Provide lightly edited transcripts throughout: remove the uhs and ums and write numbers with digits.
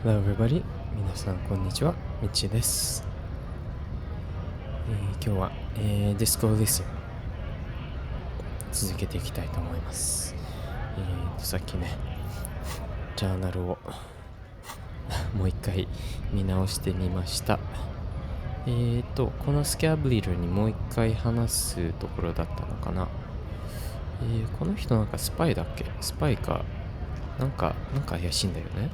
Hello everybody 皆さんこんにちはみちです、今日は、ディスコエリシアム続けていきたいと思います。さっきねジャーナルをもう一回見直してみました。このスキャブリルにもう一回話すところだったのかな。この人なんかスパイだっけ？スパイかなんか怪しいんだよね。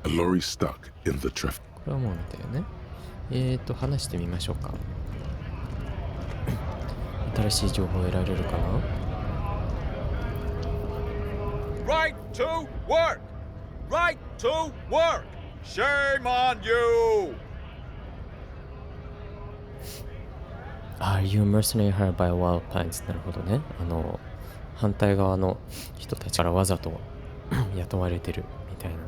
A lorry stuck in the traffic. これはもう見たよね。話してみましょうか。新しい情報を得られるかな？ Right to work! Right to work! Shame on you! Are you a mercenary hired by Wild Pines? なるほどね。反対側の人たちからわざと雇われてるみたいな。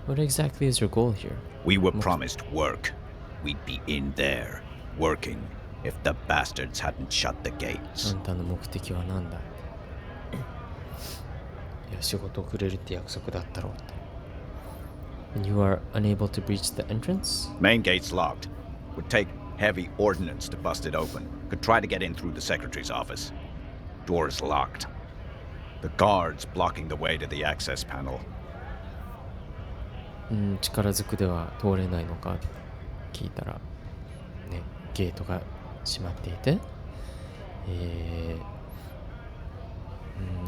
What exactly is your goal here? We were promised work. We'd be in there, working, if the bastards hadn't shut the gates. あんたの目的は何だ？いや、仕事をくれるって約束だったろうって。And you are unable to breach the entrance? Main gate's locked. Would take heavy ordnance to bust it open. Could try to get in through the secretary's office. Door's locked. The guards blocking the way to the access panel. 力ずくでは通れないのかって聞いたら、ね、ゲートが閉まっていて、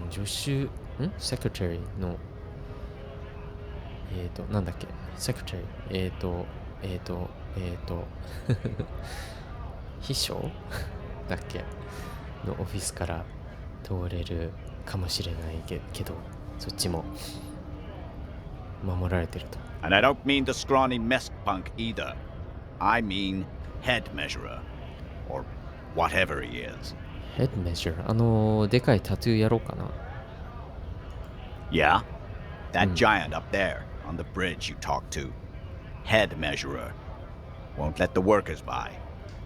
助手、セクレタリーの、なんだっけ、セクレタリー、秘書だっけのオフィスから通れるかもしれないけど、そっちも守られてると。And I don't mean the scrawny mesk punk either. I mean head measurer. Or whatever he is. Head measure? でかいタトゥーやろうかな。Yeah? That giant up there on the bridge you talked to. Head measurer. Won't let the workers by.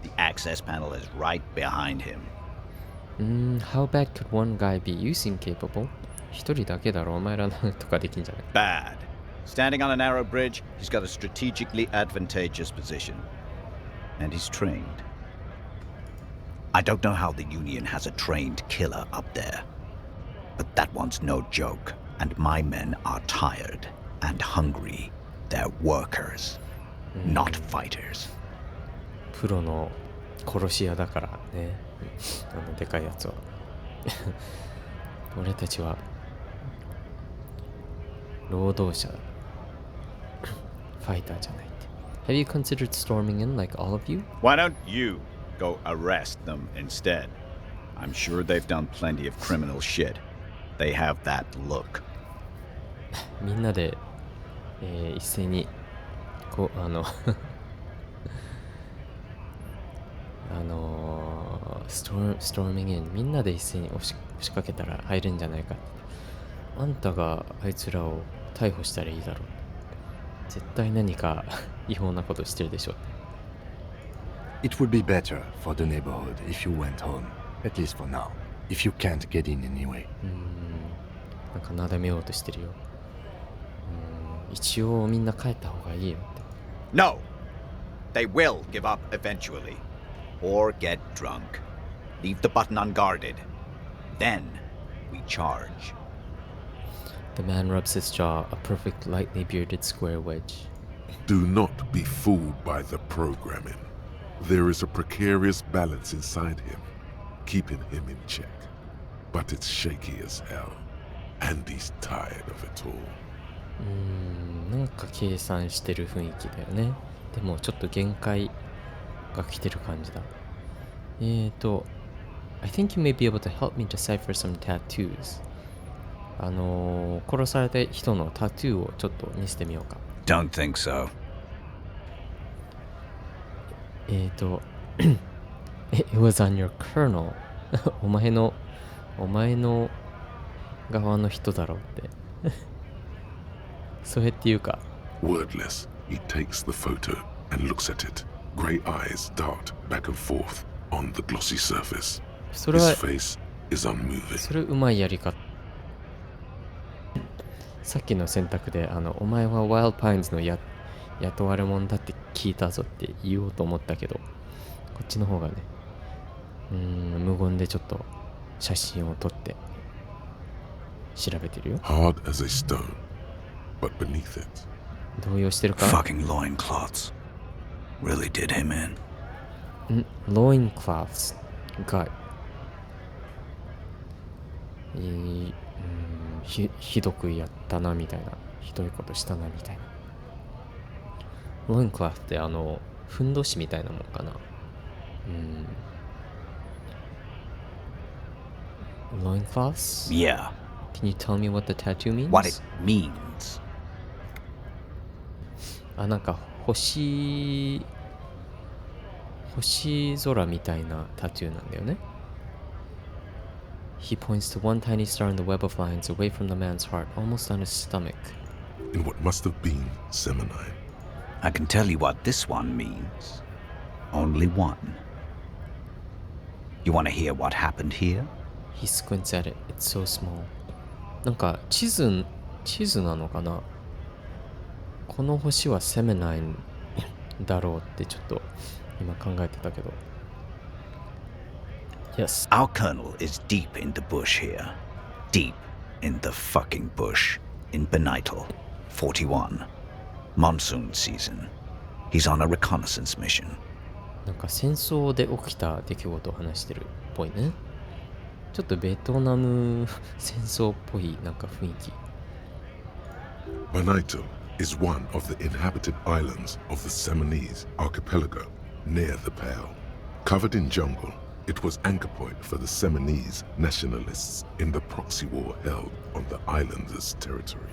The access panel is right behind him. How bad could one guy be? You seem capable. 一人だけだろ、お前らなんとかできんじゃない？ Bad. Standing on a narrow bridge, he's got a strategically advantageous position. And he's trained. I don't know how the Union has a trained killer up there. But that one's no joke. And my men are tired and hungry. They're workers, not fighters. プロの殺し屋だからね。でかいやつは。俺たちは労働者。ファイターじゃないって。Have you considered storming in like all of you? Why don't you go arrest them instead? I'm sure they've done plenty of criminal shit. They have that look. みんなで、一斉にこうstorming in みんなで一斉に押しかけたら入るんじゃないかって。あんたがあいつらを逮捕したらいいだろう。絶対何か違法なことしてるでしょ。It would be better for the neighborhood if you went home, at least for now, if you can't get in anyway. なんかなだめようとしてるよ。一応みんな帰った方がいいよって。No! They will give up eventually. Or get drunk. Leave the button unguarded. Then we charge. The man rubs his jaw, a perfect lightly bearded square wedge. Do not be fooled by the programming. There is a precarious balance inside him, keeping him in check. But it's shaky as hell, and he's tired of it all. なんか計算してる雰囲気だよね。でもちょっと限界が来てる感じだ。I think you may be able to help me decipher some tattoos. 殺された人のタトゥーをちょっと見せてみようか。Don't think so. It was on your colonel. お前の側の人だろうって。それっていうか。Wordless, he takes the photo and looks at it. Grey eyes dart back and forth on the glossy surface. それは His face is unmoving. それうまいやり方。さっきの選択でお前はワイルドパインズの雇われ者だって聞いたぞって言おうと思ったけど、こっちの方がね、無言でちょっと写真を撮って調べてるよ。 Hard as a stone, but beneath it, 動揺してるか？ Fucking loincloths. Really did him in. ロインクラフスがひどくやったなみたいな、ひどいことしたなみたいな。ロインクラフってふんどしみたいなもんかな。ロインクラフス Yeah. Can you tell me what the tattoo means? What it means. なんか星空みたいなタトゥーなんだよね。He points to one tiny star in the web of lines away from the man's heart, almost on his stomach. in what must have been Seminine. I can tell you what this one means. Only one. You want to hear what happened here? He squints at it. It's so small. なんか地図なのかな。この星はセメナインだろうってちょっと今考えてたけど。Yes. Our colonel is deep in the bush here. Deep in the fucking bush. In Benital, 41. Monsoon season. He's on a reconnaissance mission. なんか戦争で起きた出来事を話してるっぽいね。ちょっとベトナム戦争っぽいなんか雰囲気。Benital is one of the inhabited islands of the Seminese archipelago near the Pale. Covered in jungle, it was anchor point for the Seminese nationalists in the proxy war held on the islanders' territory.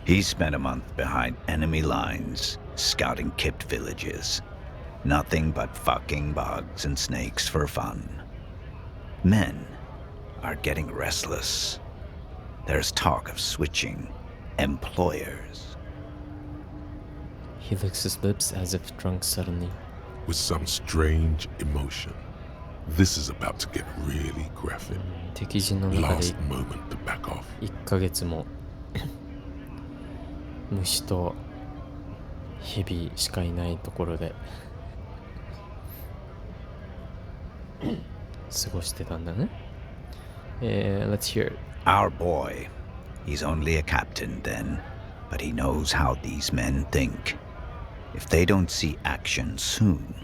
He spent a month behind enemy lines, scouting kipped villages. Nothing but fucking bugs and snakes for fun. Men are getting restless. There's talk of switching employers. He licks his lips as if drunk suddenly. With some strange emotion. This is about to get really graphic. 敵陣の中で Last moment to back off. 1ヶ月も虫と蛇しかいないところで過ごしてたんだね。Let's hear it. Our boy. He's only a captain then, but he knows how these men think. If they don't see action soon.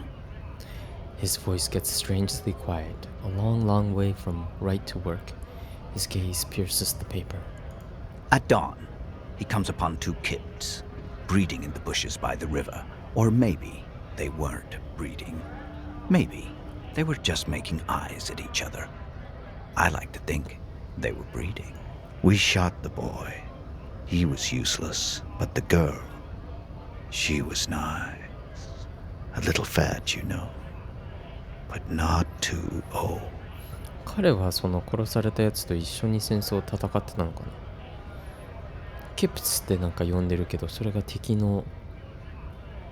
His voice gets strangely quiet, a long, long way from right to work. His gaze pierces the paper. At dawn, he comes upon two kids, breeding in the bushes by the river. Or maybe they weren't breeding. Maybe they were just making eyes at each other. I like to think they were breeding. We shot the boy. He was useless, but the girl, she was nice. A little fat, you know, but not too old. 彼はその殺されたやつと一緒に戦争を戦ってたのかな。ケプツってなんか呼んでるけど、それが敵の、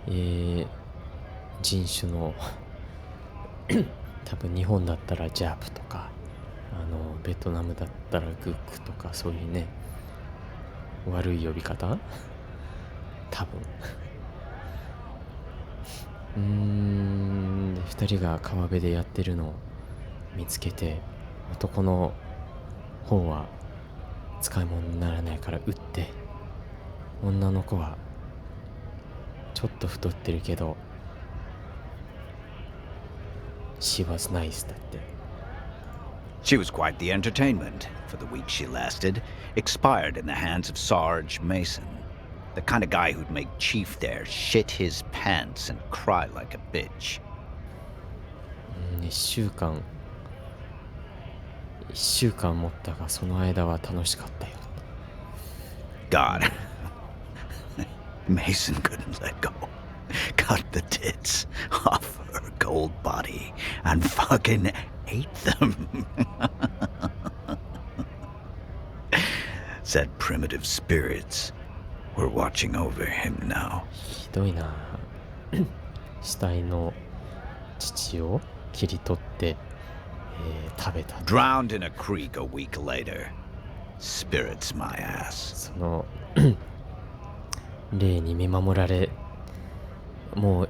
人種の多分日本だったらジャープとか、ベトナムだったらグックとか、そういうね悪い呼び方多分で2人が川辺でやってるのを見つけて、男の方は使い物にならないから撃って、女の子はちょっと太ってるけど She was nice だって。 She was quite the entertainment for the week she lasted. Expired in the hands of Sarge Mason, the kind of guy who'd make Chief there shit his pants and cry like a bitch. 1週間持ったが、その間は楽しかったよ。 God. Mason couldn't let go. Cut the tits off her cold body and fucking ate them. Said primitive spirits were watching over him now. ひどいな。死体の父を切り取って、食べた。 Drowned in a creek a week later. Spirits my ass. その霊に見守られ、もう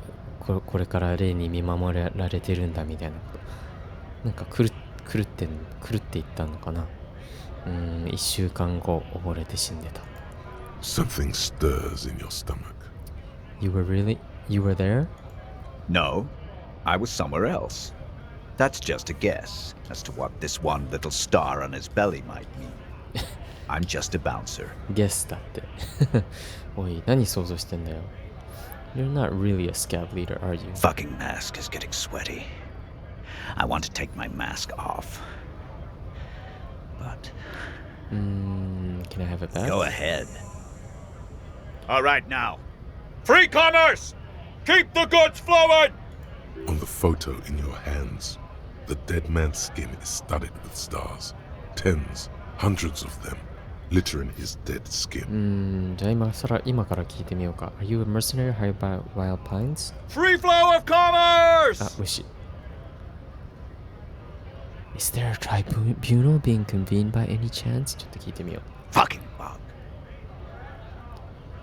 これから霊に見守られてるんだみたいなこと、なんか狂っていったのかな。1週間後溺れて死んでた。 Something stirs in your stomach. You were there? No, I was somewhere else. That's just a guess as to what this one little star on his belly might mean. I'm just a bouncer. Guess だっておい、何想像してんだよ。 You're not really a scab leader, are you? Fucking mask is getting sweaty. I want to take my mask off. But... Can I have it back? Go ahead. All right, now. Free commerce! Keep the goods flowing! On the photo in your hands, the dead man's skin is studded with stars. Tens, hundreds of them, littering his dead skin. じゃあ今から聞いてみようか。 Are you a mercenary hired by Wild Pines? Free flow of commerce! あ、牛。Is there a tribunal being convened by any chance? ちょっと聞いてみよう。 Fucking bug.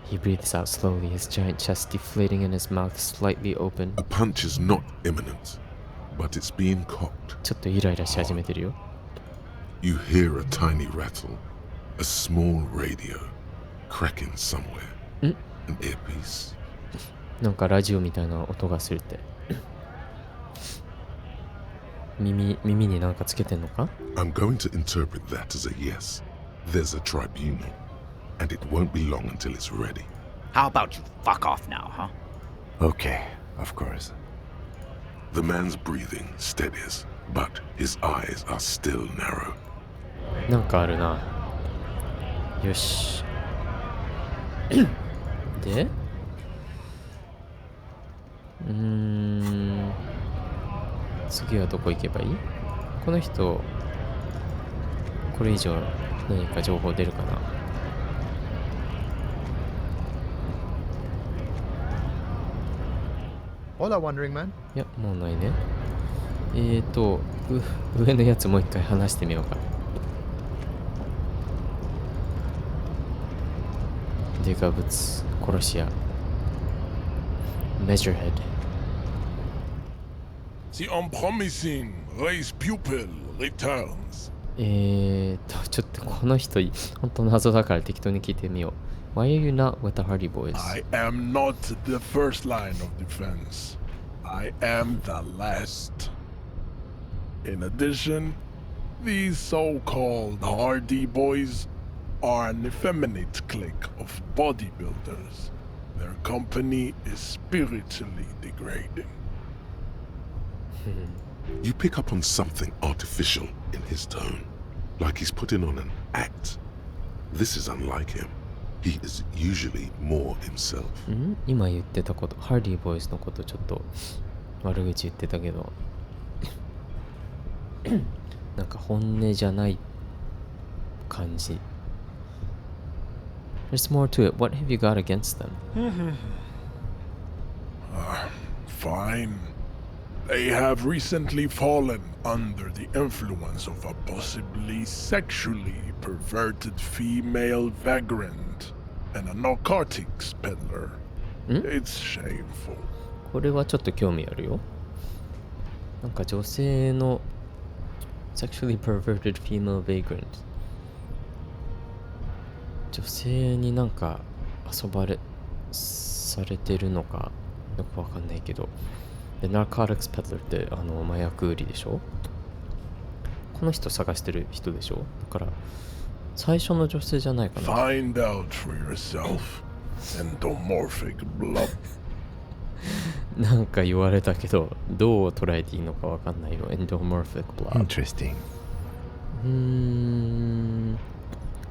He breathes out slowly, his giant chest deflating and his mouth slightly open. A punch is not imminent, but it's being cocked. ちょっとイライラし始めてるよ。 You hear a tiny rattle, a small radio, cracking somewhere. An earpiece. なんかラジオみたいな音がするって。耳になんかつけてんのか？ I'm going to interpret that as a yes. There's a tribunal, and it won't be long until it's ready. How about you fuck off now, huh? Okay, of course. The man's breathing steadies, but his eyes are still narrow. なんかあるな。よし。で？次はどこ行けばいい？この人、これ以上何か情報出るかな？Hola, Wandering Man. いや、もうないね。上のやつもう一回話してみようか。デカブツ、殺し屋。Measurehead。The unpromising race pupil returns. ちょっとこの人、本当謎だから適当に聞いてみよう。Why are you not with the Hardy Boys? I am not the first line of defense. I am the last. In addition, these so-called Hardy Boys are an effeminate clique of bodybuilders. Their company is spiritually degrading. You pick up on something artificial in his tone, like he's putting on an act. This is unlike him. He is usually more himself. 今言ってたこと、ハーディーボーイズのことちょっと悪口言ってたけど、なんか本音じゃない感じ。There's more to it. What have you got against them? Fine. They have recently fallen under the influence of a possibly sexually perverted female vagrant and a narcotics peddler. It's shameful. これはちょっと興味あるよ。なんか女性の sexually perverted female vagrant。女性になんか遊ばれされてるのかよくわかんないけど。で、narcotics peddler って麻薬売りでしょ？この人探してる人でしょ？だから最初の女性じゃないかな。Find out for yourself. Endomorphic blood. なんか言われたけど、どう捉えていいのかわかんないよ。Endomorphic blood. Interesting.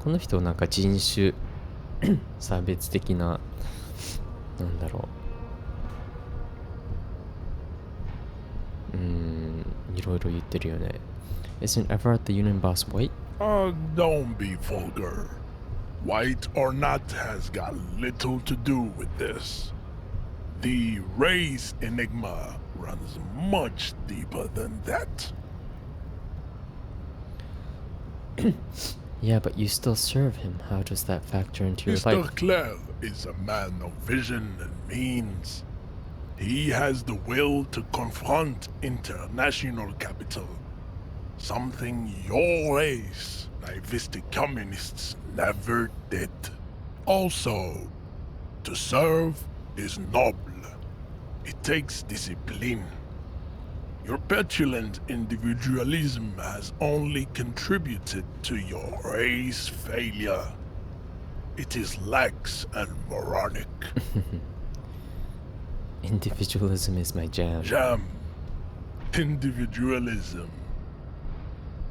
この人なんか人種差別的な、なんだろう。いろいろ言ってるよね。Isn't ever at the union boss white? Don't be vulgar. White or not has got little to do with this. The race enigma runs much deeper than that. Yeah, but you still serve him. How does that factor into your Mr. life? Clare is a man of vision and means. He has the will to confront international capital. Something your race, naivistic communists, never did. Also, to serve is noble. It takes discipline. Your petulant individualism has only contributed to your race failure. It is lax and moronic. Individualism is my jam. Jam. Individualism.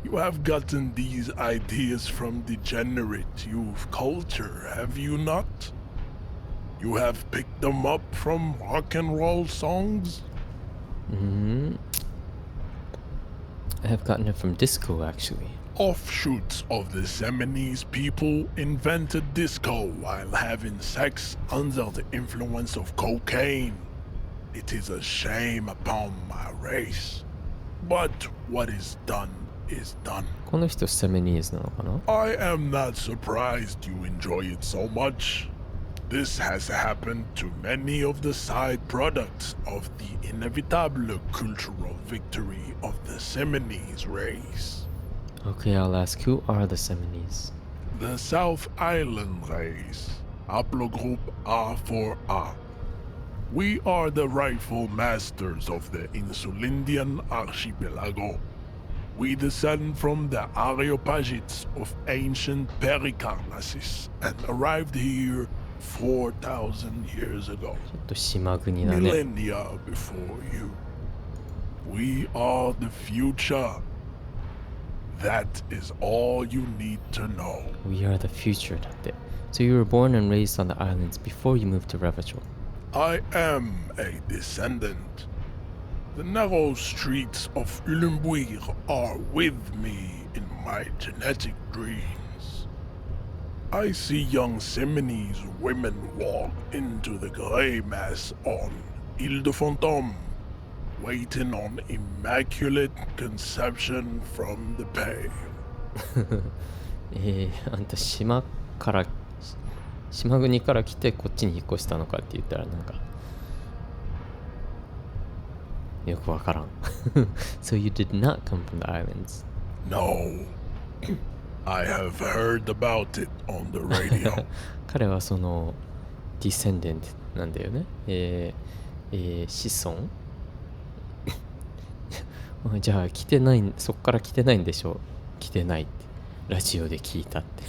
You have gotten these ideas from degenerate youth culture, have you not? You have picked them up from rock and roll songs? I have gotten it from disco, actually. Offshoots of the Seminoles people invented disco while having sex under the influence of cocaine. It is a shame upon my race. But what is done is done. この人セメニーズなのかな？ I am not surprised you enjoy it so much. This has happened to many of the side products of the inevitable cultural victory of the Seminoles race. Okay, I'll ask, who are the Seminoles? The South Island race, haplogroup A4A. We are the rightful masters of the Insulindian archipelago. We descend from the Areopagites of ancient Pericarnassus and arrived here 4,000 years ago, ちょっと島国だね。 millennia before you. We are the future. That is all you need to know. We are the future だって。So you were born and raised on the islands before you moved to Revachol. I am a descendant. The narrow streets of Ulimbuir are with me in my genetic dreams. I see young Seminoles women walk into the grey mass on Ile de Fantôme, waiting on immaculate conception from the pale. あんた島国から来てこっちに引っ越したのかって言ったらなんかよくわからん。So you did not come from the islands. No, I have heard about it on the radio. 彼はそのディセンデントなんだよね。子孫じゃあ来てない、そっから来てないんでしょ。来てないってラジオで聞いたって。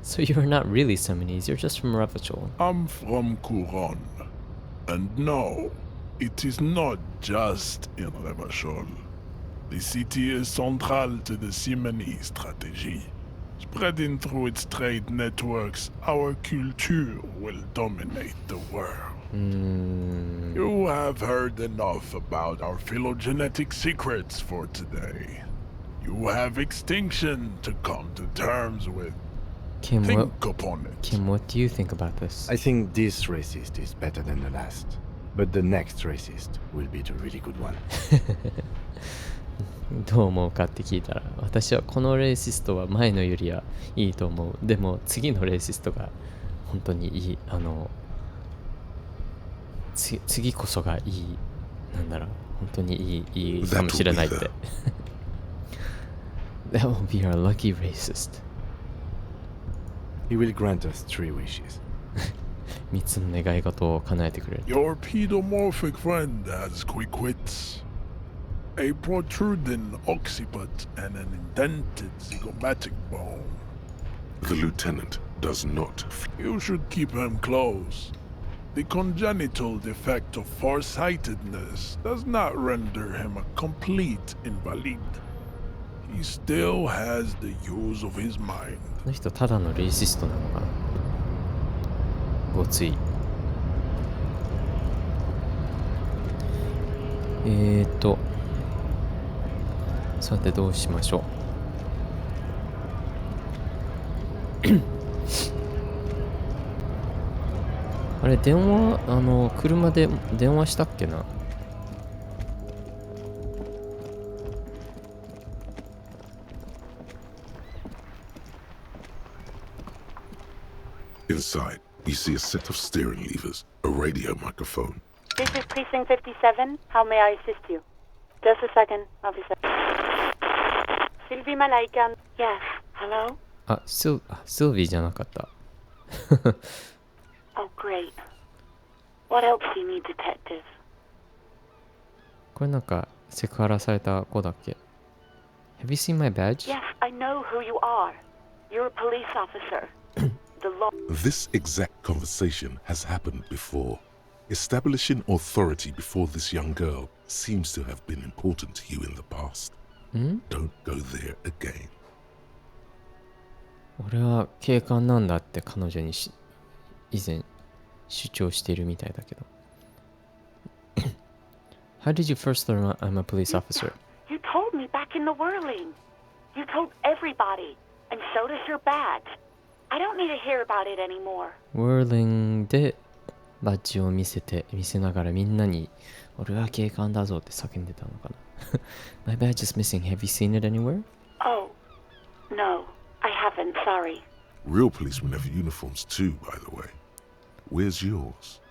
So you're not really Seminoles, you're just from Revachol. I'm from Couronne. And no, it is not just in Revachol. The city is central to the Seminoles strategy. Spreading through its trade networks, our culture will dominate the world. You have heard enough about our phylogenetic secrets for today. You have extinction to come to terms with. Kim, Think upon it. Kim, what do you think about this? I think this racist is better than the last. But the next racist will be the really good one. どう思うかって聞いたら、私はこのレーシストは前のよりはいいと思う。でも次のレーシストが本当にいい。次こそがいい。なんだろう、本当にいいかもしれないって。That will be our lucky racist. He will grant us 3 wishes. 3つの願い事を叶えてくれる。Your pedomorphic friend has quick wits. A protruding occiput and an indented zygomatic bone. The lieutenant does not. You should keep him close. The congenital defect of farsightedness does not render him a complete invalid. He still has the use of his mind. この人ただのレイシストなのかな。ごつい。さてどうしましょう。あれ電話車で電話したっけな。Inside, you see a set of steering levers, a radio microphone. This is Precinct 57. How may I assist you? Just a second, officer. Sylvie Malaikan. Yes. Hello? シルビーじゃなかった。Oh, great. What else do you need, detective? これなんかセクハラされた子だっけ？ Have you seen my badge? Yes, I know who you are. You're a police officer. The law. This exact conversation has happened before. Establishing authority before this young girl seems to have been important to you in the past. Don't go there again. 俺は警官なんだって彼女に以前主張しているみたいだけど。How did you first learn I'm a police officer? You told me back in the whirling. You told everybody, and so does your badge. I don't need to hear about it anymore. Whirling でバッジを見せながらみんなに俺は警官だぞって叫んでたのかな。My badge is missing. Have you seen it anywhere? Oh, no, I haven't. Sorry. Real policemen have uniforms too, by the way. Where's yours?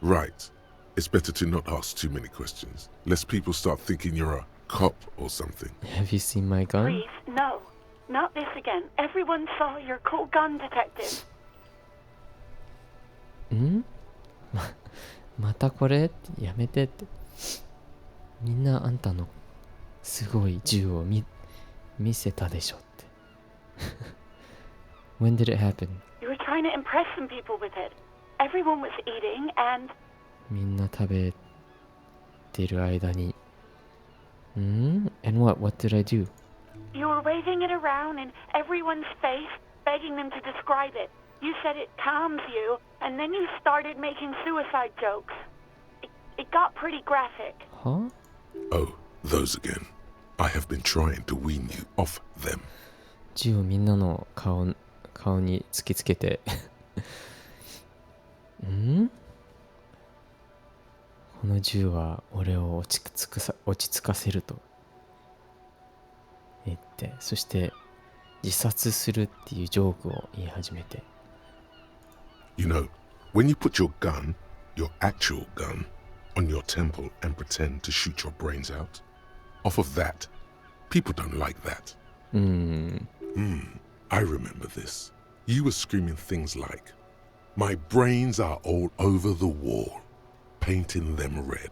Right. It's better to not ask too many questions, lest people start thinking you're a cop or something. Have you seen my gun? Please, no. Not this again. Everyone saw your cool gun, detective. またこれってやめてって。みんなあんたのすごい銃を見せたでしょって。When did it happen? You were trying to impress some people with it. Everyone was eating and... みんな食べてる間に。And what? What did I do? You were waving it around in everyone's face, begging them to describe it. You said it calms you, and then you started making suicide jokes. It got pretty graphic. Huh? Oh, those again. I have been trying to wean you off them. 銃をみんなの顔に突きつけてこの銃は俺を落ち着かせると言って、そして自殺するっていうジョークを言い始めて。You know, when you put your gun, your actual gun, on your temple and pretend to shoot your brains out, off of that, people don't like that. I remember this. You were screaming things like, "My brains are all over the wall, painting them red.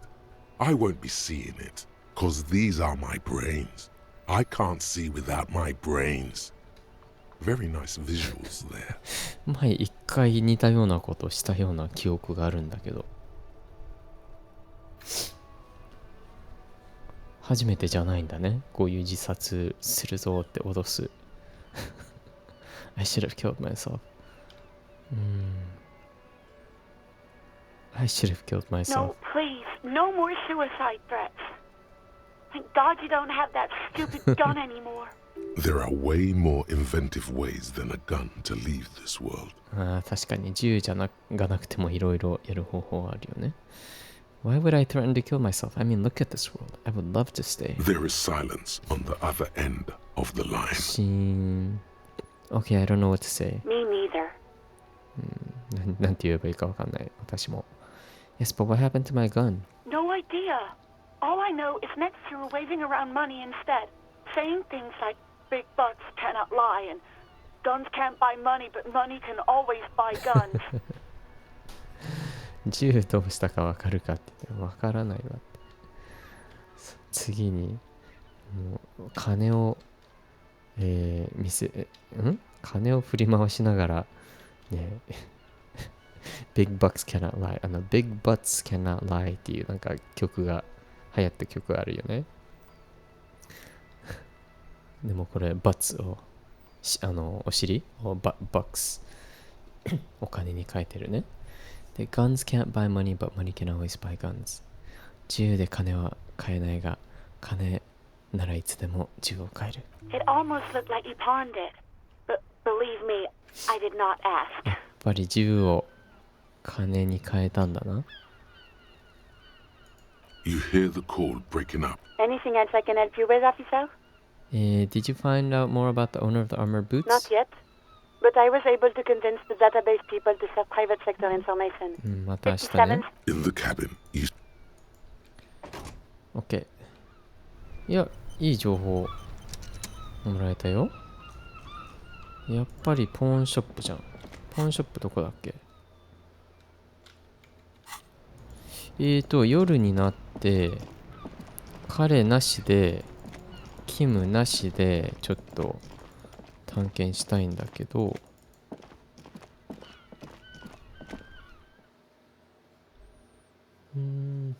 I won't be seeing it, 'cause these are my brains. I can't see without my brains." Very nice visuals there. 前一回似たようなことをしたような記憶があるんだけど、初めてじゃないんだね。こういう自殺するぞって脅す。I should have killed myself. I should have killed myself. No, please, no more suicide threats. Thank God you don't have that stupid gun anymore. There are way more inventive ways than a gun to leave this world. 確かに銃がなくてもいろいろやる方法あるよね。Why would I threaten to kill myself? I mean, look at this world. I would love to stay. There is silence on the other end of the line. Okay, I don't know what to say. Me neither. なんて言えばいいかわかんない。私も。Yes, but what happened to my gun? No idea. All I know is next you were waving around money instead, saying things like big bucks cannot lie and guns can't buy money, but money can always buy guns. 銃どうしたかわかるかって言ってわからないわって。次にもう金を金を振り回しながらねBig Bucks Cannot Lie Big Butts Cannot Lie っていうなんか曲が流行った曲があるよね。でもこれ Butts をお尻をBucks お金に変えてるね。で Guns can't buy money but money can always buy guns。 銃で金は買えないが金ならいつでも銃を買える。 It almost looked like you pawned it, but believe me, I did not ask. やっぱり銃を金に変えたんだな。 You hear the call breaking up. Anything else I can help you with, officer? Did you find out more about the owner of the armored boots? Not yet, but I was able to convince the database people to share private sector information. また明日ね。 In the cabin, you OK。いや、いい情報もらえたよ。やっぱりポーンショップじゃん。ポーンショップどこだっけ？夜になって、彼なしで、キムなしで、ちょっと探検したいんだけど、こん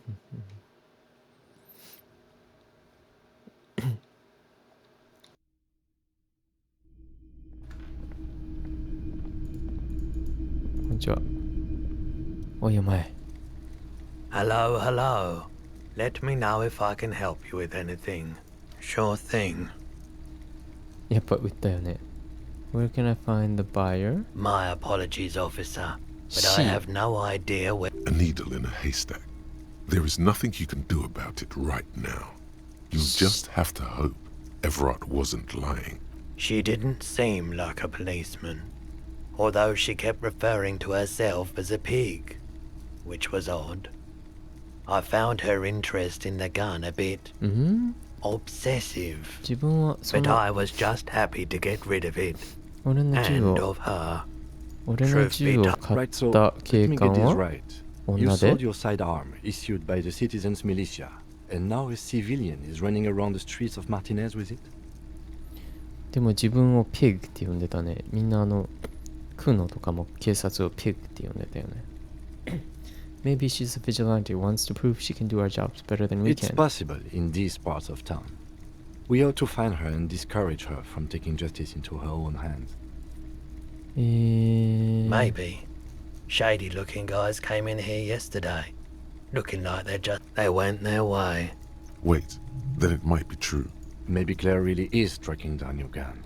にちは。おいお前。Hello, hello. Let me know if I can help you with anything. Sure thing. やっぱ売ったよね。Where can I find the buyer? My apologies, officer, but I have no idea where. a needle in a haystack. There is nothing you can do about it right now. You just have to hope Everard wasn't lying. She didn't seem like a policeman, although she kept referring to herself as a pig, which was odd. I found her interest in the gun a bit obsessive, 自分はそ but の I was just happy to get rid of it 俺の銃 and を of her. 俺の銃を買 Right, っ so た let 警 me 官 get this は right. You 女 sold で your sidearm issued by the citizens' militia, and now a civilian is running around the streets of Martinez with it? でも自分をピグって呼んでたね。みんなクノとかも警察をピグって呼んでたよね。Maybe she's a vigilante, wants to prove she can do our jobs better than we It's can. possible in these parts of town. We ought to find her and discourage her from taking justice into her own hands. Maybe. Shady looking guys came in here yesterday, looking like they went their way. Wait, then it might be true. Maybe Claire really is tracking down your gun.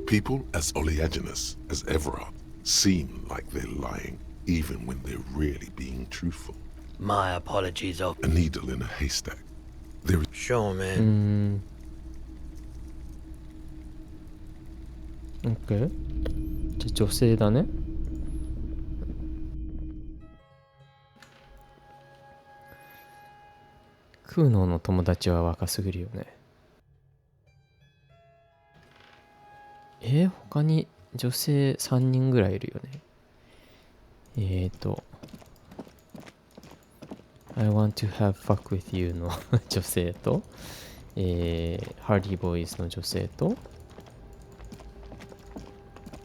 People as oleaginous as Everard seem like they're lying, even when they're really being truthful. My apologies, A needle in a haystack. There is Sure, man. OK。じゃあ女性だね。クーノの友達は若すぎるよね。他に女性3人ぐらいいるよね。I want to have fuck with you の女性と、ハーディーボーイズの女性と、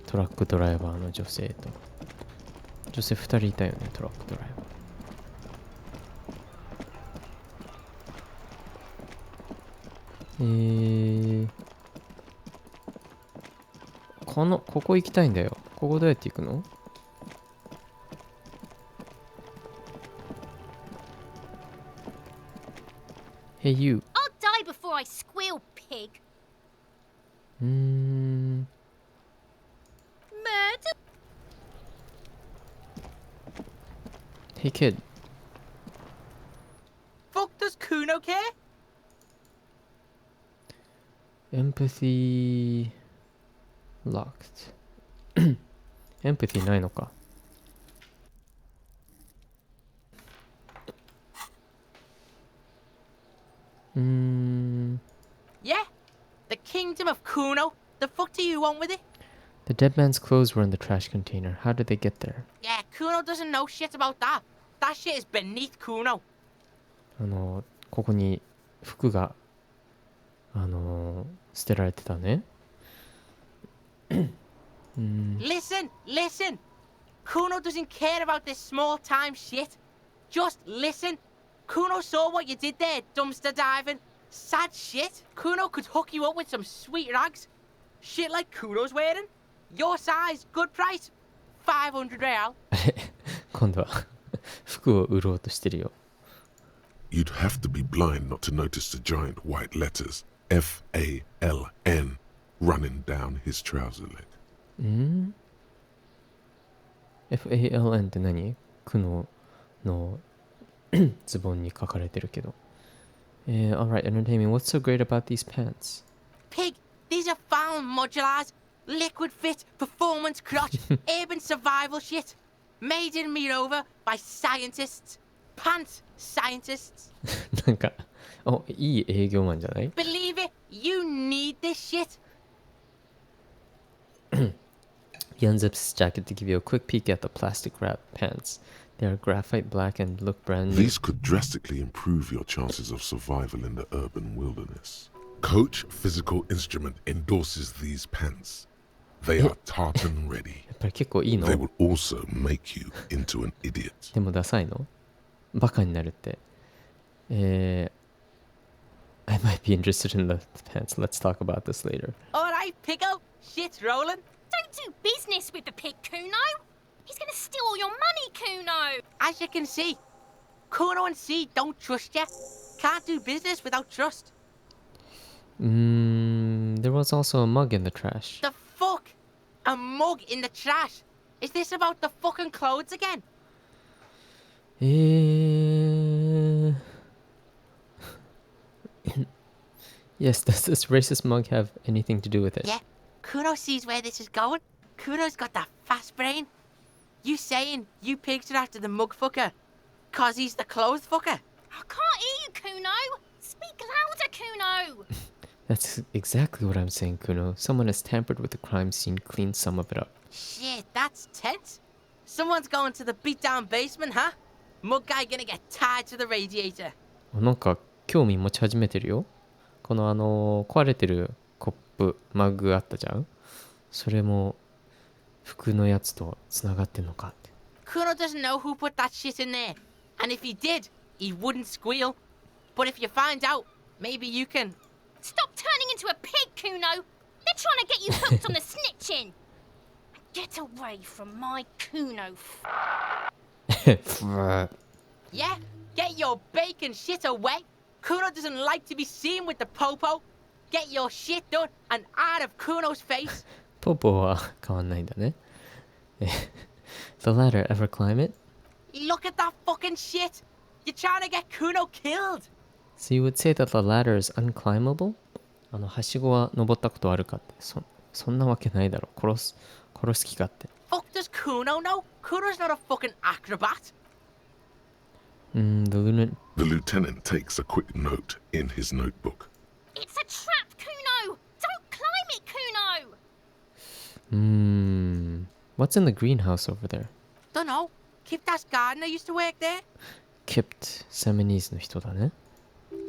トラックドライバーの女性と、女性2人いたよね、トラックドライバー。ここ行きたいんだよ。ここどうやって行くの？Hey you. I'll die before I squeal, pig. Murder? Hey kid. Fuck does Kuno care? Empathy locked. Empathy ないのか。Yeah? The kingdom of Kuno? The fuck do you want with it? The dead man's clothes were in the trash container. How did they get there? Yeah, Kuno doesn't know shit about that. That shit is beneath Kuno. ここに服が捨てられてたね。Listen! Kuno doesn't care about this small time shit. Just listen. Kuno saw what you did there, dumpster diving. Sad shit. Kuno could hook you up with some sweet rags. Shit like Kuno's wearing. Your size, good price. 500 real. 今度は服を売ろうとしてるよ。You'd have to be blind not to notice the giant white letters F-A-L-N running down his trouser leg. F-A-L-N って何？クノのズボンに書かれてるけど。Alright, entertainment. What's so great about these pants? Pig, these are found modulars. Liquid fit, performance crotch, urban survival shit. Made in me over by scientists. Pants scientists. なんか、お、いい営業マンじゃない？ Believe it, you need this shit. He unzips his jacket to give you a quick peek at the plastic wrap pants. They are graphite black and look brand new. These could drastically improve your chances of survival in the urban wilderness. Coach Physical Instrument endorses these pants. They are tartan ready. やっぱり結構いいの？ They will also make you into an idiot. でもダサいの？バカになるって。I might be interested in the pants. Let's talk about this later. Alright, Pigo, shit's rolling. Don't do business with the pig, Kuno. He's gonna steal all your money, Kuno. As you can see, Kuno and C don't trust you. Can't do business without trust. There was also a mug in the trash. The fuck? A mug in the trash? Is this about the fucking clothes again? Yes, does this racist mug have anything to do with it? Yeah, Kuno sees where this is going. Kuno's got that fast brain. You saying you pigs are after the mug fucker? Cause he's the clothes fucker? I can't hear you, Kuno. Speak louder, Kuno. That's exactly what I'm saying, Kuno. Someone has tampered with the crime scene, cleaned some of it up. Shit, that's tense. Someone's going to the beat-down basement, huh? Mug guy gonna get tied to the radiator. なんか興味持ち始めてるよ。この壊れてるコップ、マグあったじゃん？それも服のやつとつながってんのかって。Kuno doesn't know who put that shit in there. And if he did, he wouldn't squeal. But if you find out, maybe you can... Stop turning into a pig, Kuno. They're trying to get you hooked on the snitching. Get away from my Kuno. Yeah, get your bacon shit away. Kuno doesn't like to be seen with the popo. Get your shit done and out of Kuno's face. ポポは変わんないんだね。The ladder, ever climb it? Look at that fucking shit. You're trying to get Kuno killed. So you would say that the ladder is unclimbable? はしごは登ったことあるかって。そんなわけないだろ。殺す気かって。Fuck does Kuno know? Kuno's not a fucking acrobat. The lieutenant takes a quick note in his notebook. It's a trap, Kuno. Don't climb it, Kuno. What's in the greenhouse over there? Dunno. Kipta's gardener used to work there. Kipt, Seminese の人だね。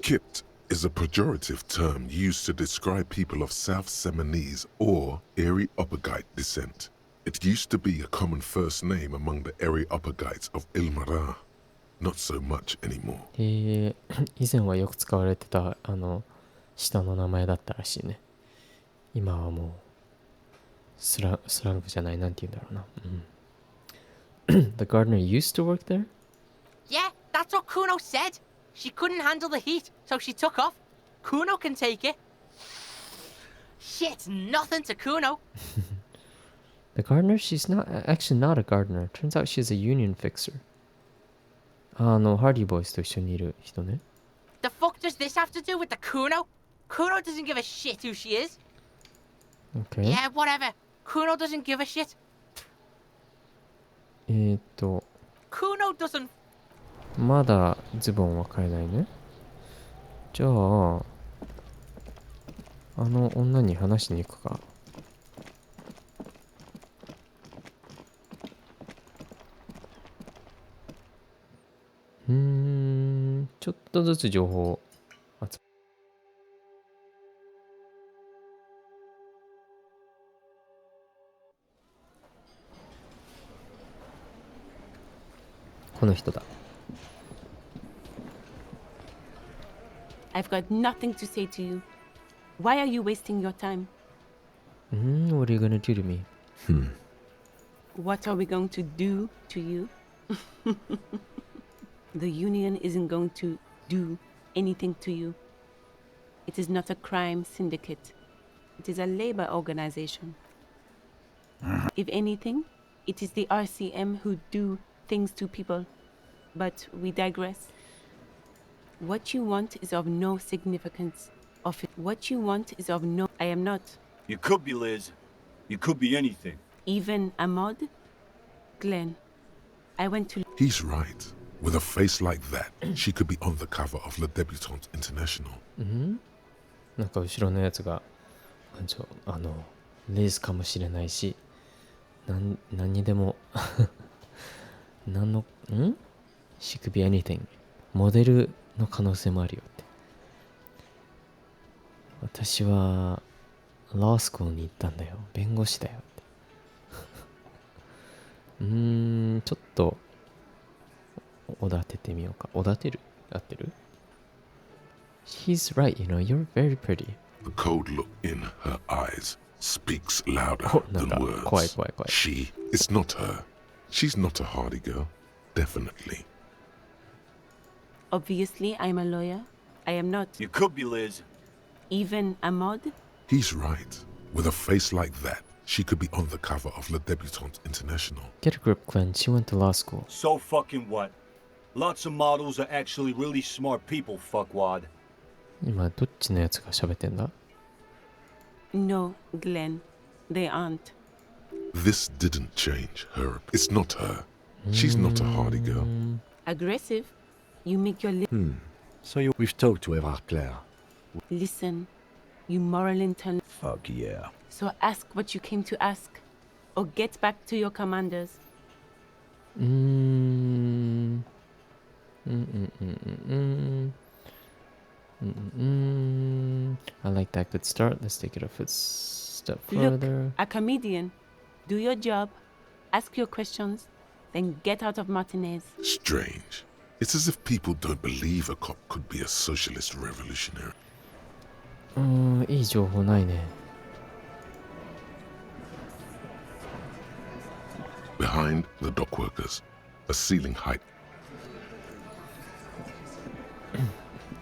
Kipt is a pejorative term used to describe people of South Seminese or Areopagite descent. It used to be a common first name among the Areopagites of Ilmara. Not so much anymore. 以前はよく使われてた下の名前だったらしいね。今はもうスラングじゃない、なんて言うんだろうな。The gardener used to work there? Yeah, that's what Kuno said. She couldn't handle the heat, so she took off. Kuno can take it. Shit's nothing to Kuno. The gardener? She's actually not a gardener. Turns out she's a union fixer. ハーディーボーイズと一緒にいる人ね。The fuck does this have to do with the Kuno? Kuno doesn't give a shit who she is. Okay. Yeah, whatever. Kuno doesn't give a shit. Kuno doesn't... まだズボンは買えないね。じゃあ、女に話しに行くか。ちょっとずつ情報を集め。この人だ。I've got nothing to say to you. Why are you wasting your time? What are you gonna do to me? What are we going to do to you? The union isn't going to do anything to you. It is not a crime syndicate. It is a labor organization. If anything, it is the RCM who do things to people. But we digress. What you want is of no significance. of it. What you want is of no. I am not. You could be Liz. You could be anything. Even a mod? Glenn, I went to. He's right. With a face like that, she could be on the cover of Le Debutante International. なんか後ろのやつがレースかもしれないし、何にでもShe could be anything. モデルの可能性もあるよって。私はラースクールに行ったんだよ。弁護士だよって。ちょっとおだててみようか。おだてる？合ってる？ He's right, you're very pretty. The cold look in her eyes speaks louder than words. 怖い。She is not her. She's not a hardy girl. Definitely. Obviously, I'm a lawyer. I am not. You could be Liz. Even a mod? He's right. With a face like that, she could be on the cover of Le Debutante International. Get a grip, Glenn. She went to law school. So fucking what? Lots of models are actually really smart people, fuckwad. 今どっちのやつが喋ってんだ？ No, Glenn. They aren't. This didn't change her. It's not her. She's not a hardy girl. Aggressive? You make your So we've talked to Eva Claire. Listen, you moral intern. Fuck yeah. So ask what you came to ask. Or get back to your commanders. I like that. Good start. Let's take it a step Look, further. a comedian. Do your job. Ask your questions. Then get out of Martinez. Strange. It's as if people don't believe a cop could be a socialist revolutionary. いい情報ないね。Behind the dock workers, a ceiling height.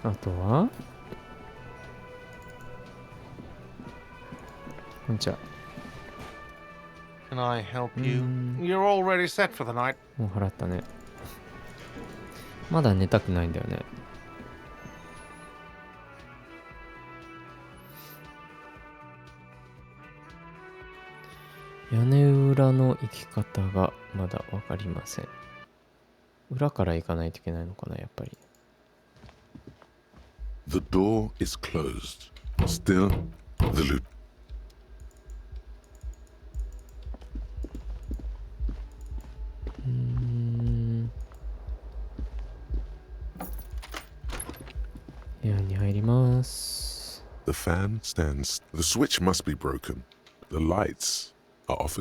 あとはこんにちは。Can I help you? You're already set for the night. もう払ったね。まだ寝たくないんだよね。屋根裏の行き方がまだわかりません。裏から行かないといけないのかな、やっぱり。The door is closed. Still, the loot. The fan stands. The switch must be broken. The lights are off.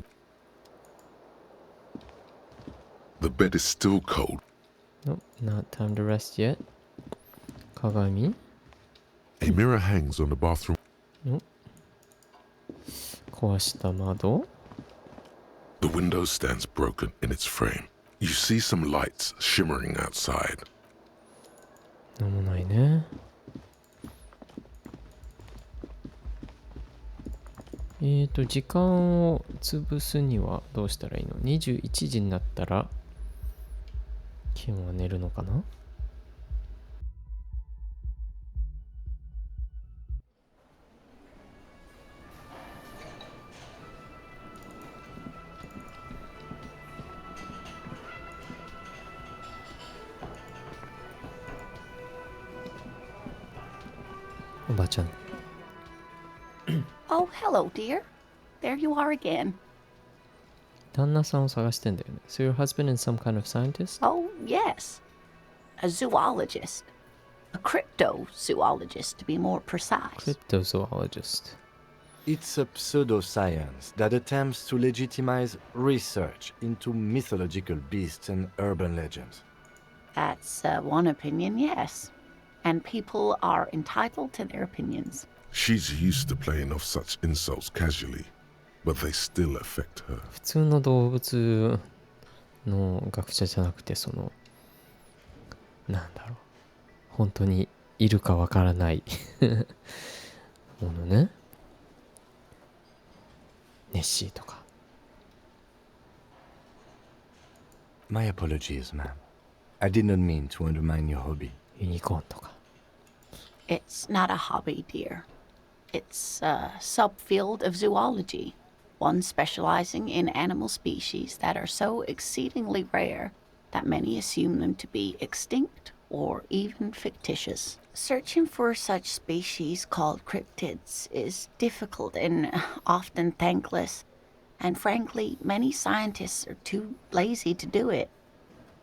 The bed is still cold. Nope, not time to rest yet. 鏡 A mirror hangs on the bathroom. Nope. 壊した窓 The window stands broken in its frame. You see some lights shimmering outside. なんもないね。時間を潰すにはどうしたらいいの？ 21時になったらキンは寝るのかな？おばちゃん。Oh, hello, dear. There you are again. 旦那さんを探してんだよね。So your husband is some kind of scientist? Oh, yes. A zoologist. A cryptozoologist, to be more precise. Cryptozoologist. It's a pseudoscience that attempts to legitimize research into mythological beasts and urban legends. That's one opinion, yes. And people are entitled to their opinions. She's used to playing off such insults casually, but they still affect her. 普通の動物の学者じゃなくて、なんだろう。本当にいるかわからないものね。ネッシーとか。My apologies, ma'am. I did not mean to undermine your hobby. ユニコーンとか。It's not a hobby, dear. It's a subfield of zoology, one specializing in animal species that are so exceedingly rare that many assume them to be extinct or even fictitious. Searching for such species called cryptids is difficult and often thankless, and frankly, many scientists are too lazy to do it.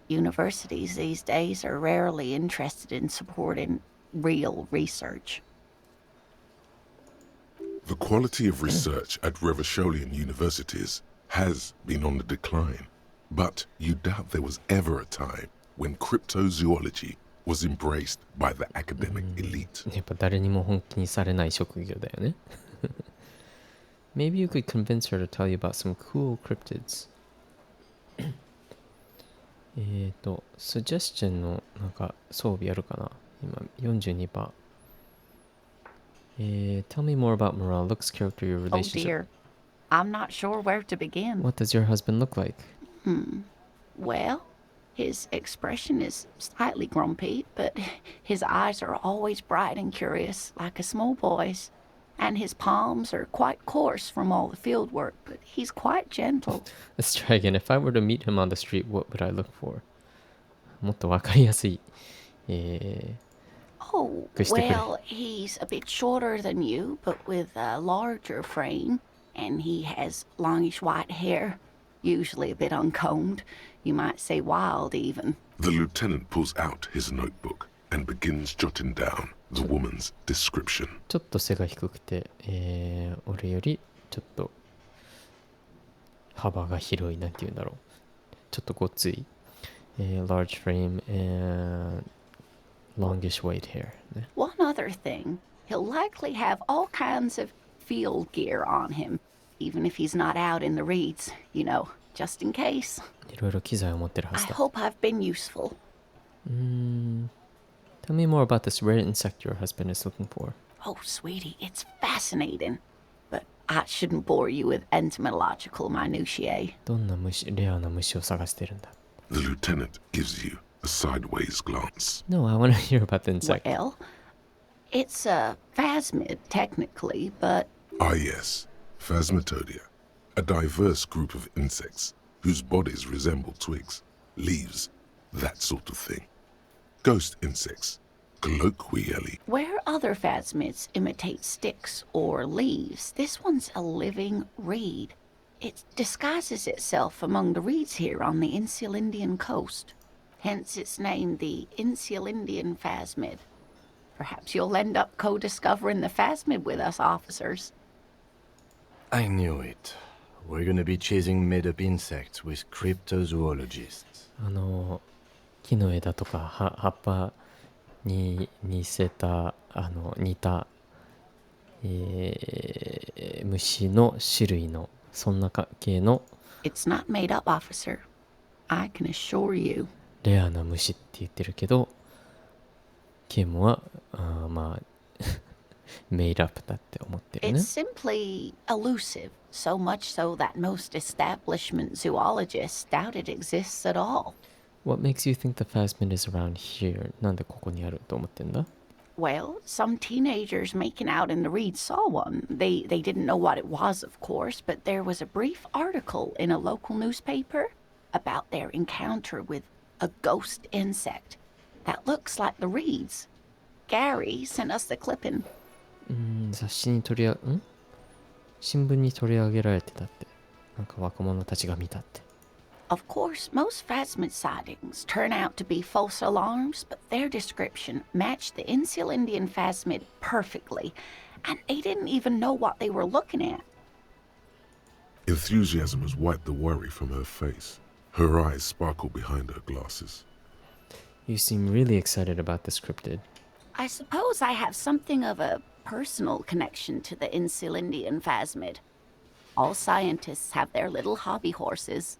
Universities these days are rarely interested in supporting real research. The quality of research at Revacholian universities has been on the decline, but you doubt there was ever a time when cryptozoology was embraced by the academic elite. やっぱ誰にも本気にされない職業だよね。Maybe you could convince her to tell you about some cool cryptids. suggestion のなんか装備あるかな今 42%。tell me more about morale, looks, character, your Oh relationship. dear. I'm not sure where to begin. What does your husband look like? Well, his expression is slightly grumpy, but his eyes are always bright and curious, like a small boy's. And his palms are quite coarse from all the field work, but he's quite gentle. Let's try again. If I were to meet him on the street, what would I look for? もっとわかりやすい。Oh, well, he's a bit shorter than you, but with a larger frame, and he has longish white hair, usually a bit uncombed. You might say wild, even. The lieutenant pulls out his notebook and begins jotting down the woman's description. ちょっと背が低くて、俺よりちょっと幅が広い、なんていうんだろう。ちょっとごっつい。large frame and longish white hair. ね。One other thing, he'll likely have all kinds of field gear on him, even if he's not out in the reeds, you know, just in case. いろいろ機材を持ってるは I ずだ。hope I've been useful. Tell me more about this rare insect your husband is looking for. Oh, sweetie, it's fascinating. But I shouldn't bore you with entomological minutiae. どんなレアな虫を探してるんだ。The lieutenant gives you a sideways glance. No, I want to hear about the insect. Well, it's a phasmid, technically, but... Ah yes, Phasmatodia, a diverse group of insects whose bodies resemble twigs, leaves, that sort of thing. Ghost insects, colloquially. Where other phasmids imitate sticks or leaves, this one's a living reed. It disguises itself among the reeds here on the Insular Indian coast. Hence its name, the Insular Indian phasmid. Perhaps you'll end up co-discovering the phasmid with us officers. I knew it. We're gonna be chasing made-up insects with cryptozoologists. 木の枝とか葉っぱに似た、虫の種類のそんな系の It's not made up, officer. I can assure you. レアな虫って言ってるけど、ケムはまあmade up だって思ってるね。It's simply elusive, so much so that most establishment zoologists doubt it exists at all. What makes you think the phasmid is around here? なんでここにあると思ってんだ？ Well, some teenagers making out in the reeds saw one. They didn't know what it was, of course, but there was a brief article in a local newspaper about their encounter with a ghost insect that looks like the reeds. Gary sent us the clipping. 雑誌に新聞に取り上げられてたって。なんか若者たちが見たって。Of course, most phasmid sightings turn out to be false alarms, but their description matched the Insular Indian phasmid perfectly, and they didn't even know what they were looking at. Enthusiasm has wiped the worry from her face. Her eyes sparkle behind her glasses. You seem really excited about this cryptid. I suppose I have something of a personal connection to the Insular Indian phasmid. All scientists have their little hobby horses.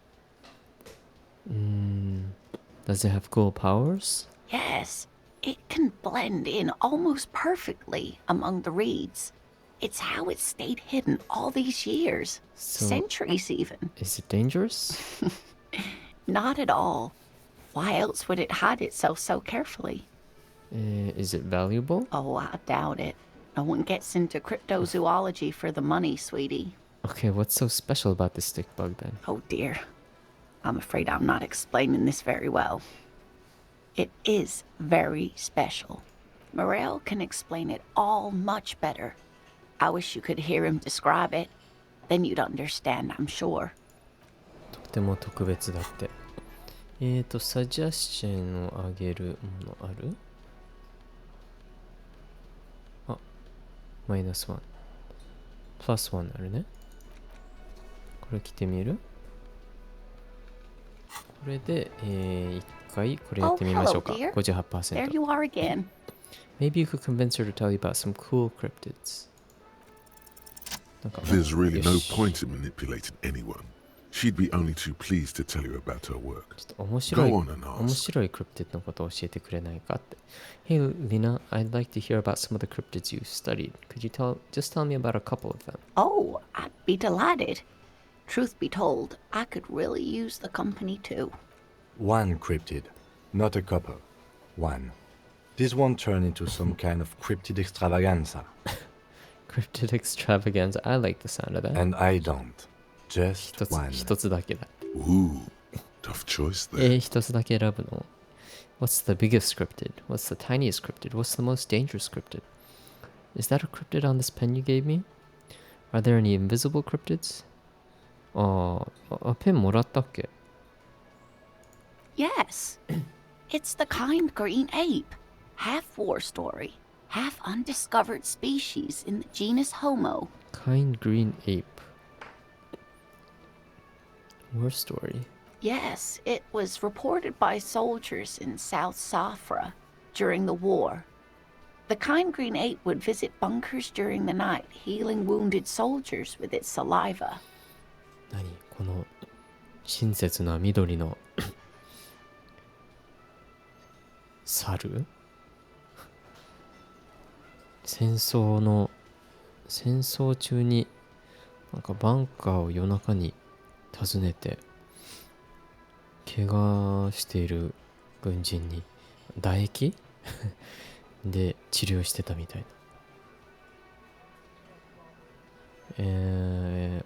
Does it have cool powers? Yes, it can blend in almost perfectly among the reeds. It's how it stayed hidden all these years, centuries even. Is it dangerous? Not at all. Why else would it hide itself so carefully? Is it valuable? Oh, I doubt it. No one gets into cryptozoology for the money, sweetie. Okay, what's so special about this stick bug then? Oh dear. I'm afraid I'm not explaining this very well. It is very special. Morel can explain it all much better. I wish you could hear him describe it. Then you'd understand, I'm sure. とても特別だって。サジャスチェンをあげるものある？あ、マイナス1。プラス1あるね。これ着てみる？これで、一回これやってみましょうか。58%。There you are again. Maybe you could convince her to tell you about some cool cryptids. There's really no point in manipulating anyone. She'd be only too pleased to tell you about her work. Go on and ask. 面白いクリプティッドのことを教えてくれないかって。Hey, Lina, I'd like to hear about some of the cryptids you studied. Could you just tell me about a couple of them? Oh, I'd be delighted. Truth be told, I could really use the company too. One cryptid, not a couple. One. This won't turn into some kind of cryptid extravaganza. Cryptid extravaganza. I like the sound of that. And I don't. Just one. 一つだけだ。Ooh, tough choice there. 一つだけ選ぶの。What's the biggest cryptid? What's the tiniest cryptid? What's the most dangerous cryptid? Is that a cryptid on this pen you gave me? Are there any invisible cryptids? ペンもらったっけ？ Yes. It's the kind green ape. Half war story, half undiscovered species in the genus Homo. Kind green ape. War story. Yes, it was reported by soldiers in South Safra during the war. The kind green ape would visit bunkers during the night, healing wounded soldiers with its saliva. 何この親切な緑の猿？戦争中になんかバンカーを夜中に訪ねて怪我している軍人に唾液で治療してたみたいな。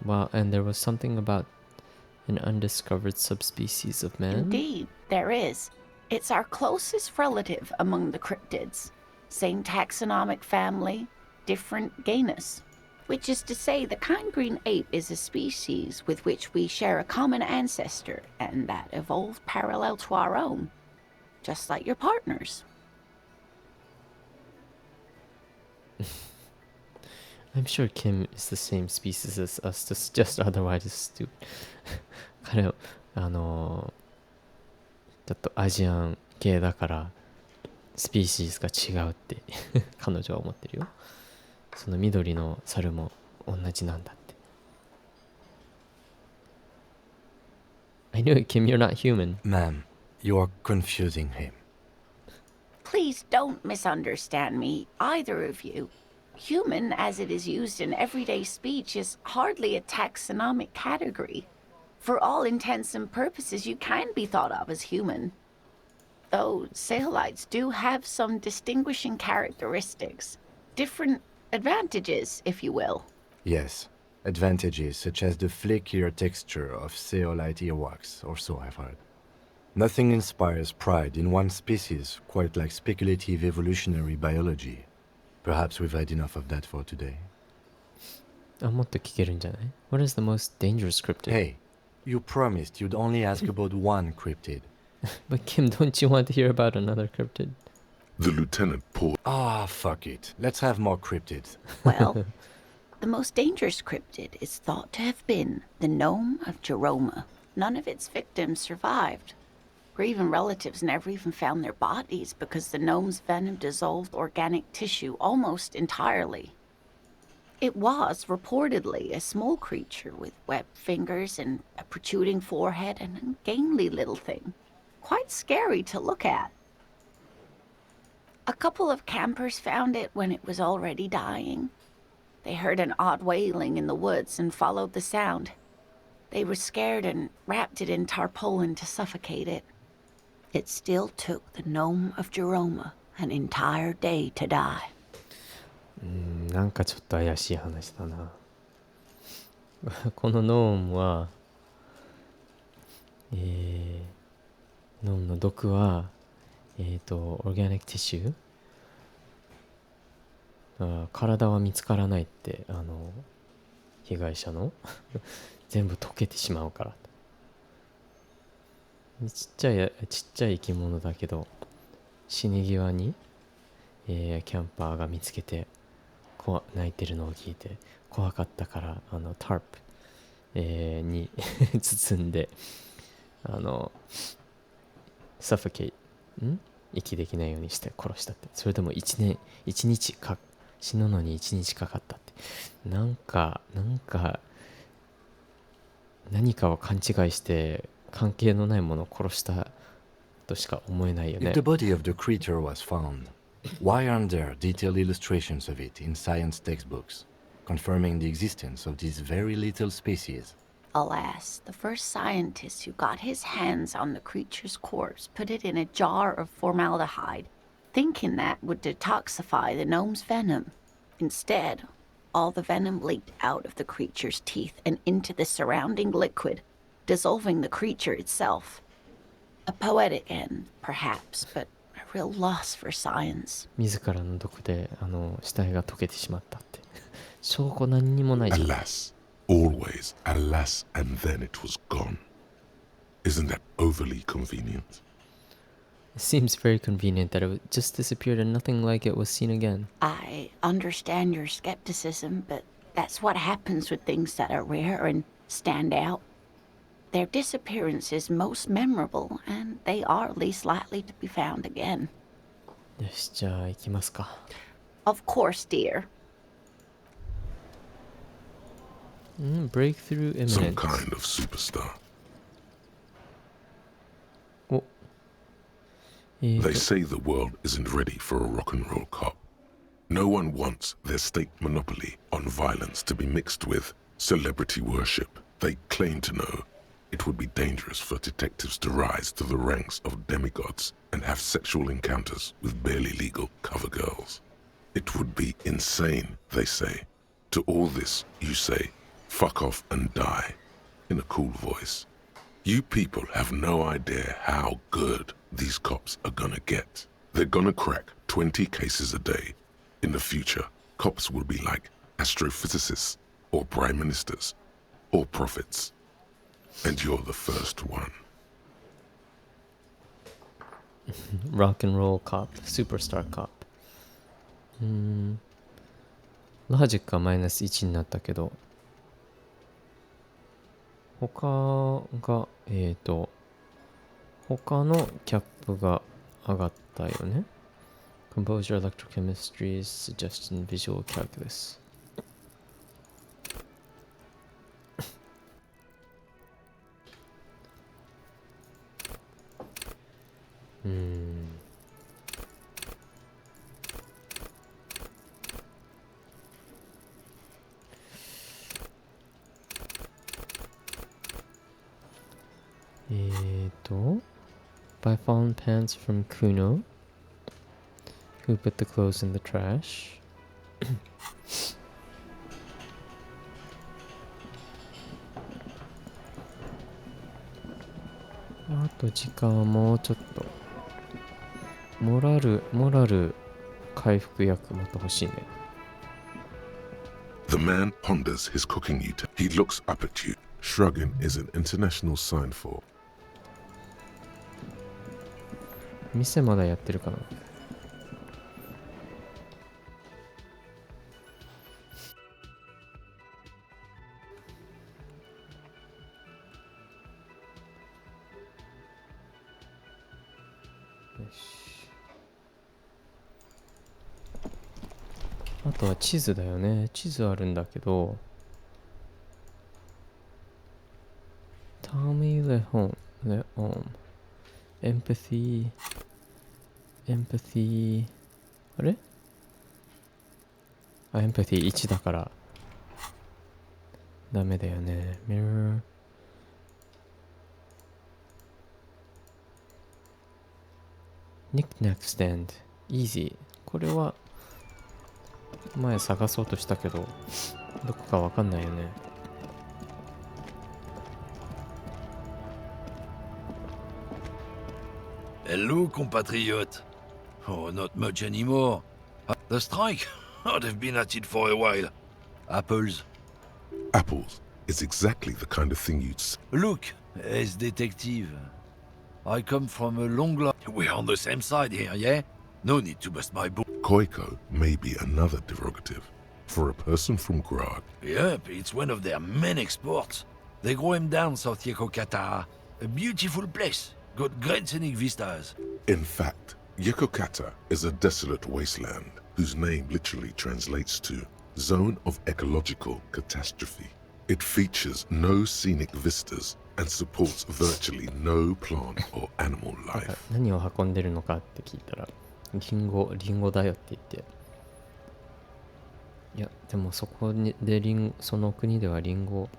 Well, and there was something about an undiscovered subspecies of man. Indeed, there is. It's our closest relative among the cryptids. Same taxonomic family, different genus. Which is to say, the kind green ape is a species with which we share a common ancestor, and that evolved parallel to our own. Just like your partners. I'm sure Kim is the same species as us, just otherwise stupid. 彼はちょっとアジアン系だからスピーシーズが違うって彼女は思ってるよ。その緑の猿も同じなんだって。I knew it, Kim, you're not human. Ma'am, you are confusing him. Please don't misunderstand me, either of you. Human, as it is used in everyday speech, is hardly a taxonomic category. For all intents and purposes, you can be thought of as human. Though Sailites do have some distinguishing characteristics. Different advantages, if you will. Yes, advantages such as the flakier texture of Sailite earwax, or so I've heard. Nothing inspires pride in one species quite like speculative evolutionary biology. Perhaps we've had enough of that for today. もっと聞けるんじゃない？ What is the most dangerous cryptid? Hey, you promised you'd only ask about one cryptid. But Kim, don't you want to hear about another cryptid? The lieutenant paused. Fuck it. Let's have more cryptids. Well, the most dangerous cryptid is thought to have been the gnome of Jeroma. None of its victims survived. Or even relatives never even found their bodies because the gnome's venom dissolved organic tissue almost entirely. It was reportedly a small creature with webbed fingers and a protruding forehead and an ungainly little thing. Quite scary to look at. A couple of campers found it when it was already dying. They heard an odd wailing in the woods and followed the sound. They were scared and wrapped it in tarpaulin to suffocate it. It still took the gnome of Jeroma an entire day to die. なんかちょっと怪しい話だな。このノームは、ノームの毒は、オーガニックティッシュ、体は見つからないって、被害者の全部溶けてしまうから。ちっちゃい生き物だけど、死に際に、キャンパーが見つけて泣いてるのを聞いて怖かったからタープ、に包んでサフォケイ息できないようにして殺したって。それでも一日死ぬのに1日かかったって。なんか何かを勘違いして関係のないものを殺したとしか思えないよね。 If the body of the creature was found, why aren't there detailed illustrations of it in science textbooks, confirming the existence of these very little species? Alas, the first scientist who got his hands on the creature's corpse put it in a jar of formaldehyde, thinking that would detoxify the gnome's venom. Instead, all the venom leaked out of the creature's teeth and into the surrounding liquid, dissolving the creature itself. A poetic end, perhaps, but a real loss for science. 自らの毒で死体が溶けてしまったって。証拠何にもないじゃん。 Alas, always alas, and then it was gone. Isn't that overly convenient? It seems very convenient that it just disappeared and nothing like it was seen again. I understand your skepticism, but that's what happens with things that are rare and stand out. Their disappearance is most memorable, and they are least likely to be found again. よし、じゃあ行きますか。 Of course, dear. Breakthrough Some imminent. kind of superstar. お、They say the world isn't ready for a rock and roll cop. No one wants their state monopoly on violence to be mixed with celebrity worship. They claim to know it would be dangerous for detectives to rise to the ranks of demigods and have sexual encounters with barely legal cover girls. It would be insane, they say. To all this, you say, fuck off and die, in a cool voice. You people have no idea how good these cops are gonna get. They're gonna crack 20 cases a day. In the future, cops will be like astrophysicists, or prime ministers, or prophets. And you're the first one. Rock and roll cop, superstar cop. ロジックはマイナス1になったけど、他が他のキャップが上がったよね。Composure, Electrochemistry, Suggestion, Visual Calculus. Buy fallen pants from Kuno, who put the clothes in the trash. あと時間はもうちょっと。モラル回復薬また欲しいね。The man ponders his cooking utensil. He looks up at you. Shrugging is an international sign for. 店まだやってるかな。よし。あとは地図だよね。地図あるんだけど。Tommy Leon. Empathy. あれ？エンパティ1だからダメだよね。Mirror. Knick-knack stand. easy。これは前探そうとしたけど、どこかわかんないよね。Hello, compatriote. Oh, not much anymore. The strike? Oh, they've been at it for a while. Apples. Apples is exactly the kind of thing you'd say. Look, as detective. I come from a long line. We're on the same side here, yeah? No need to bust my book. Koiko may be another derogative for a person from Grad. Yep, it's one of their main exports. They grow him down south Yekokata. A beautiful place. Got great scenic vistas. In fact, Yekokata is a desolate wasteland whose name literally translates to Zone of Ecological Catastrophe. It features no scenic vistas and supports virtually no plant or animal life. 何を運んでるのかって聞いたら、リンゴだよって言って。いや、でもそこでその国ではリンゴ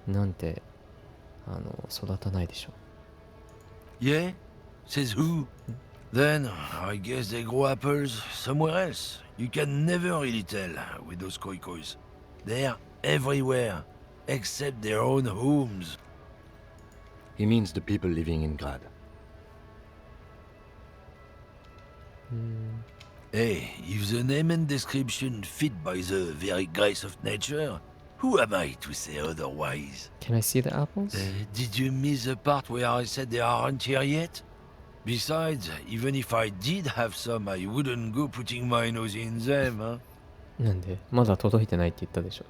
なんて育たないでしょ。Yeah? Says who? Then, I guess they grow apples somewhere else. You can never really tell with those koikos. They're everywhere, except their own homes. He means the people living in Grad. Hey, if the name and description fit by the very grace of nature, who am I to say otherwise? Can I see the apples? Did you miss the part where I said they aren't here yet? Besides, even if I did have some, I wouldn't go putting my nose in them, huh? なんでまだ届いてないって言ったでしょ。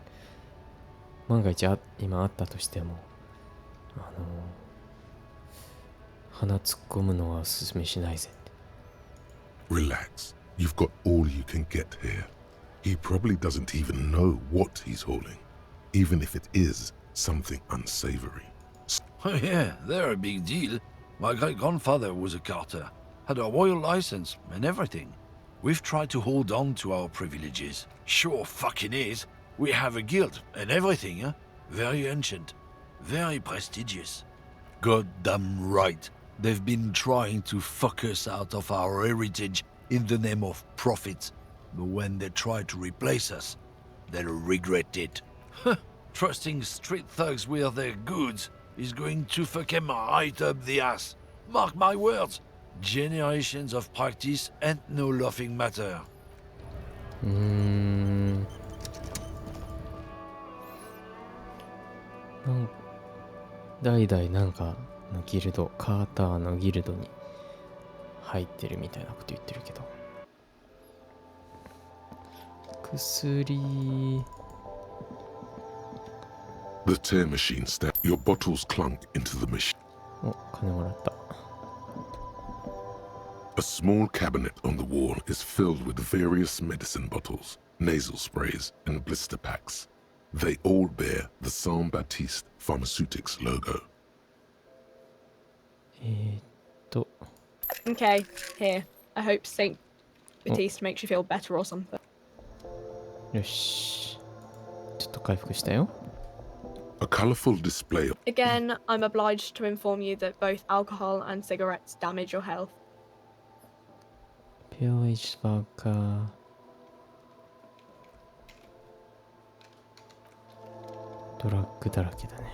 万が一今あったとしても、鼻突っ込むのはおすすめしないぜって。Relax. You've got all you can get here. He probably doesn't even know what he's hauling, even if it is something unsavory. Oh yeah, they're a big deal. My great-grandfather was a carter, had a royal license and everything. We've tried to hold on to our privileges. Sure fucking is. We have a guild and everything, huh? Very ancient, very prestigious. Goddamn right. They've been trying to fuck us out of our heritage in the name of profit. But when they try to replace us, they'll regret it. Trusting street thugs with their goods is going to fuck them right up the ass. Mark my words. Generations of practice and no laughing matter. 代々なんかのギルド、カーターのギルドに入ってるみたいなこと言ってるけど。薬。The tear machine stepped. Your bottles clunk into the machine. お、金もらった。A small cabinet on the wall is filled with various medicine bottles, nasal sprays, and blister packs. They all bear the Saint Baptiste Pharmaceutics logo. Okay, here. I hope Saint Baptiste makes you feel better or something. よし。ちょっと回復したよ。A colorful display. Again, I'm obliged to inform you that both alcohol and cigarettes damage your health. ペアイスバーカー。ドラッグだらけだね。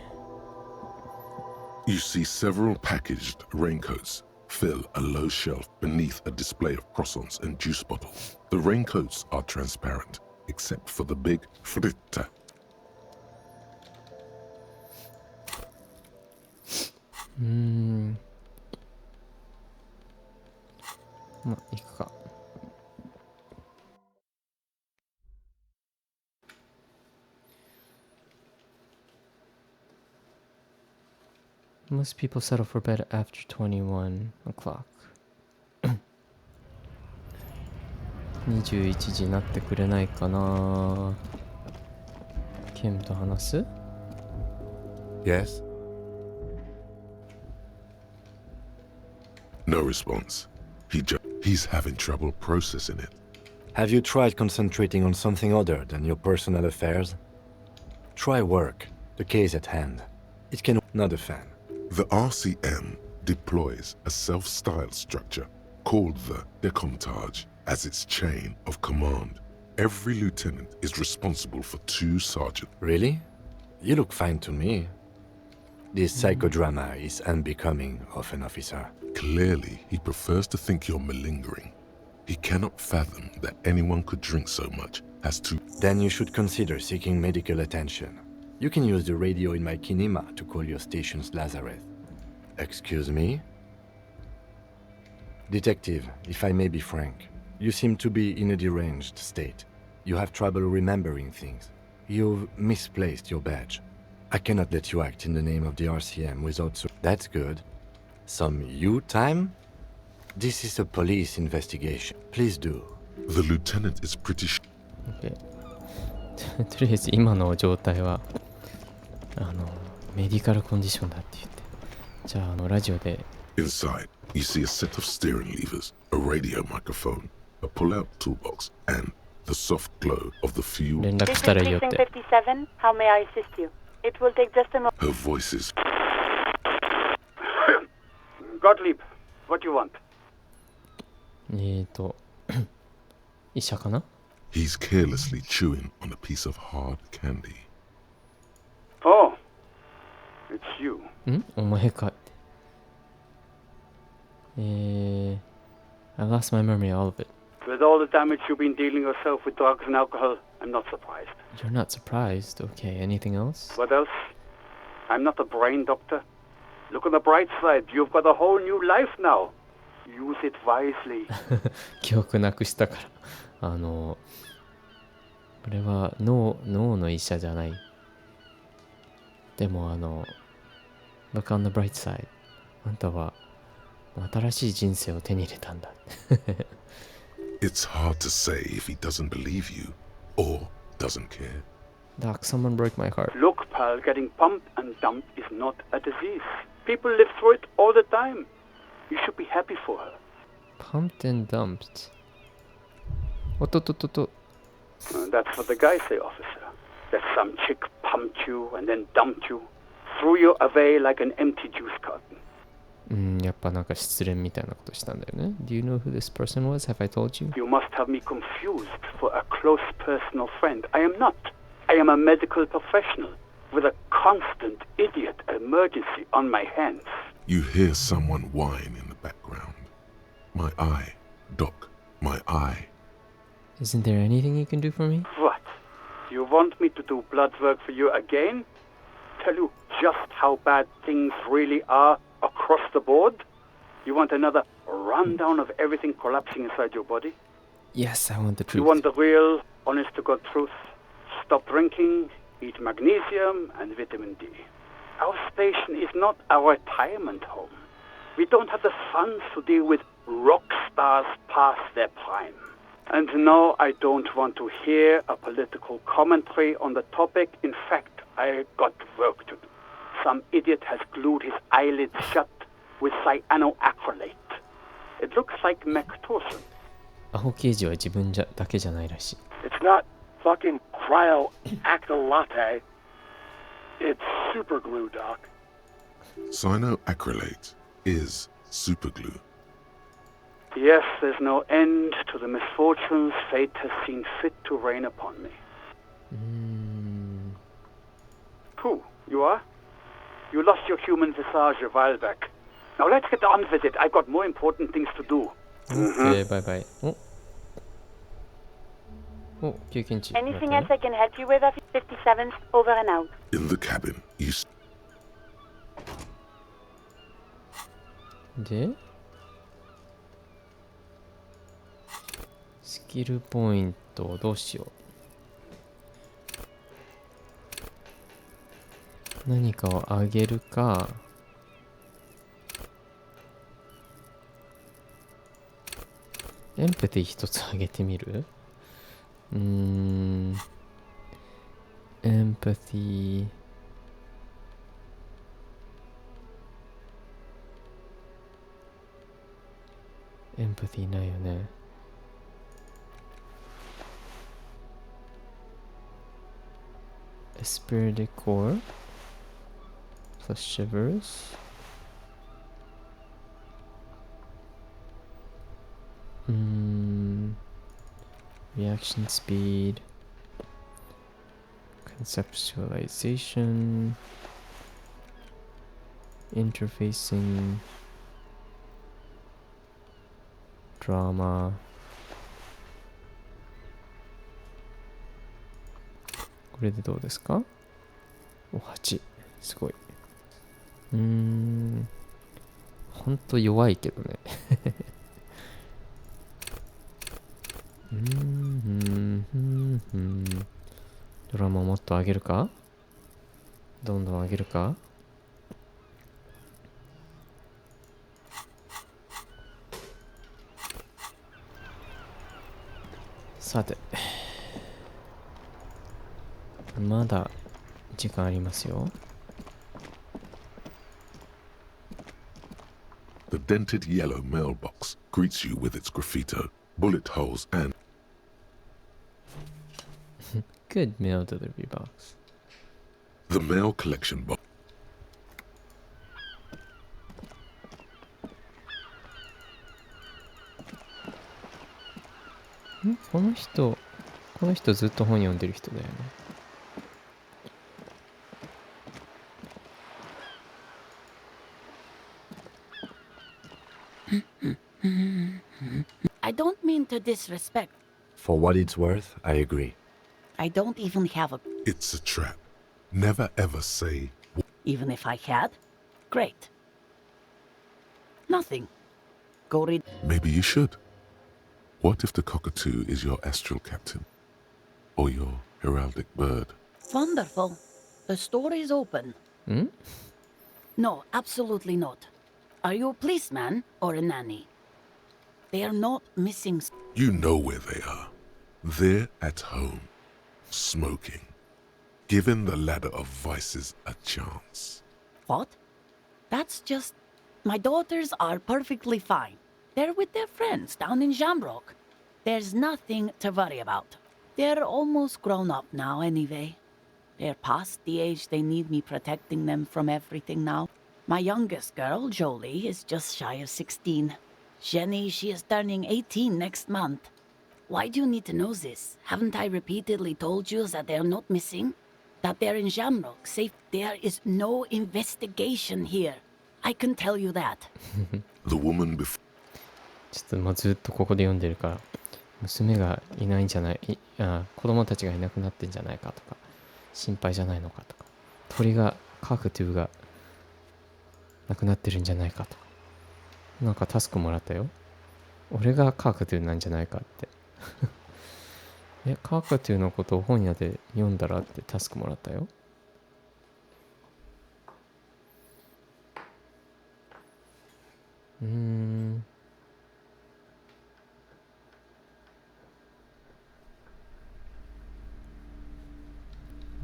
You see several packaged raincoats fill a low shelf beneath a display of croissants and juice bottles. The raincoats are transparent, except for the big fritta. まあ、行くか。Most people settle for bed after 21 o'clock. 21時になってくれないかな。ケンと話す？ Yes? No response. He's having trouble processing it. Have you tried concentrating on something other than your personal affairs? Try work, the case at hand. It can not a fan. The RCM deploys a self-styled structure called the Decomptage, as its chain of command. Every lieutenant is responsible for 2 sergeants. Really? You look fine to me. This psychodrama is unbecoming of an officer. Clearly, he prefers to think you're malingering. He cannot fathom that anyone could drink so much as to... Then you should consider seeking medical attention. You can use the radio in my kinema to call your station's Lazareth. Excuse me? Detective, if I may be frank, you seem to be in a deranged state. You have trouble remembering things. You've misplaced your badge. I cannot let you act in the name of the RCM without... That's good. Some you time? This is a police investigation. Please do. The lieutenant is pretty Okay. とりあえず今の状態はメディカルコンディションだって言って、じゃあラジオで Inside, you see a set of steering levers, a radio microphone, a pull-out toolbox, and the soft glow of the fuel. 連絡したらいいよって。57, how may I assist you? It will take just a moment. Her voice is... Gottlieb, what do you want? 医者かな？ He's carelessly chewing on a piece of hard candy. Oh, it's you. ん？お前かって。I lost my memory, all of it. With all the damage you've been dealing yourself with drugs and alcohol, I'm not surprised. You're not surprised. Okay, anything else? What else? I'm not a brain doctor. Look on the bright side. You've got a whole new life now. Use it wisely. 記憶なくしたから。俺は脳の医者じゃない。でもlook on the bright side. あんたは新しい人生を手に入れたんだ。It's hard to say if he doesn't believe you or doesn't care. Doc, someone broke my heart. Look, pal, getting pumped and dumped is not a disease. People live through it all the time. You should be happy for her. Pumped and dumped. おっとっとっとっと。That's what the guys say, officer. That some chick pumped you and then dumped you, threw you away like an empty juice carton. やっぱなんか失恋みたいなことしたんだよね。Do you know who this person was? Have I told you? You must have me confused for a close personal friend. I am not. I am a medical professional with a constant idiot emergency on my hands. You hear someone whine in the background. My eye, Doc, my eye. Isn't there anything you can do for me? What? You want me to do blood work for you again? Tell you just how bad things really are across the board? You want another rundown of everything collapsing inside your body? Yes, I want the truth. You want the real, honest-to-God truth? Stop drinking, eat magnesium and vitamin D. Our station is not a retirement home. We don't have the funds to deal with rock stars past their prime. And no, I don't want to hear a political commentary on the topic. In fact, I got work to do. Some idiot has glued his eyelids shut with cyanoacrylate. It looks like Mactorson. アホ刑事は自分だけじゃないらしい。 It's not fucking cryoacrylate. It's super glue, Doc. Cyanoacrylate is superglue. Yes, there's no end to the misfortunes fate has seen fit to rain upon me. Who? You are? You lost your human visage a while back. Now let's get on with it. I've got more important things to do. Okay, bye bye. お、経験値。 Anything else I can help you with? 57th, over and out. In the cabin, you... でスキルポイントをどうしよう。何かをあげるか、エンパティ一つあげてみる？エンパティないよね。Esprit de corps plus shivers. Reaction speed, conceptualization, interfacing, drama. これでどうですか？お、8。すごい。ほんと弱いけどね。ドラマをもっと上げるか？どんどん上げるか？さて。まだ時間ありますよ。The dented yellow mailbox greets you with its graffito, bullet holes, and Good mail delivery box. the mail collection box. この人ずっと本読んでる人だよね。I don't mean to disrespect. For what it's worth, I agree. I don't even have a... It's a trap. Never ever say... Even if I had? Great. Nothing. Go read... Maybe you should. What if the cockatoo is your astral captain? Or your heraldic bird? Wonderful. The story's open. Hmm? No, absolutely not. Are you a policeman or a nanny? They are not missing... You know where they are. They're at home, smoking, giving the ladder of vices a chance. What? That's just... My daughters are perfectly fine. They're with their friends down in Jamrock. There's nothing to worry about. They're almost grown up now anyway. They're past the age they need me protecting them from everything now. My youngest girl, Jolie, is just shy of 16. Jenny, she is turning 18 next month. Why do you need to know this? Haven't I repeatedly told you that they're not missing? That they're in Jamrock, safe. There is no investigation here. I can tell you that. The woman before... ちょっともうずっとここで読んでるから、娘がいないんじゃない、子供たちがいなくなってんじゃないかとか、心配じゃないのかとか、鳥が、カークトゥーが亡くなってるんじゃないかとか、なんかタスクもらったよ。俺がカークトゥーなんじゃないかって。カークトゥーのことを本屋で読んだらってタスクもらったよ。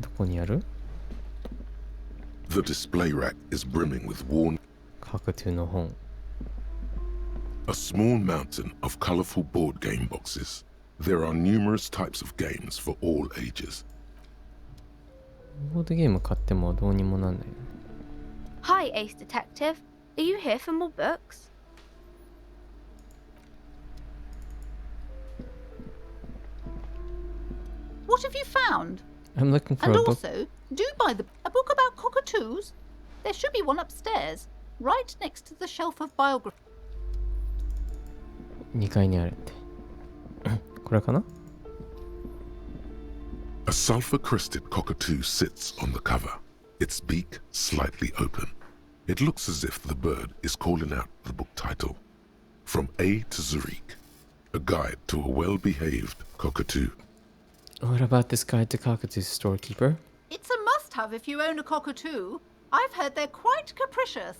どこにある？ The display rack is brimming with worn... カークトゥーの本。A small mountain of colorful board game boxes. There are numerous types of games for all ages. ボードゲーム買ってもどうにもなんないの。Hi, Ace Detective. Are you here for more books? What have you found? I'm looking for and a book. also, do buy a book about cockatoos. There should be one upstairs, right next to the shelf of biography. 2階にあるって。これかな？ A sulfur-crested cockatoo sits on the cover, its beak slightly open. It looks as if the bird is calling out the book title, From A to Zurich, a guide to a well-behaved cockatoo. What about this guide to Cockatoo's storekeeper? It's a must-have if you own a cockatoo. I've heard they're quite capricious.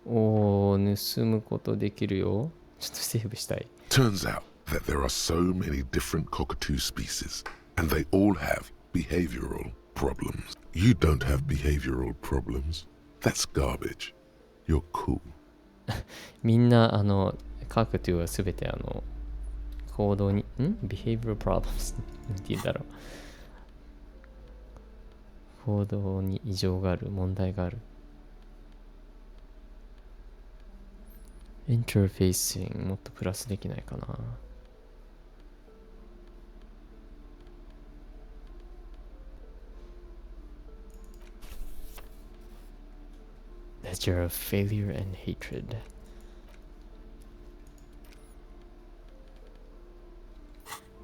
おー、盗むことできるよ。ちょっとセーブしたい。Turns out that there are so many different cockatoo species, and they all have behavioral problems. You don't have behavioral problems. That's garbage. You're cool. みんな、カークトゥーはすべて行動に、behavioral problems なんて言うんだろう。行動に異常がある、問題がある。インターフェーシングもっとプラスできないかな。Ledger of failure and hatred.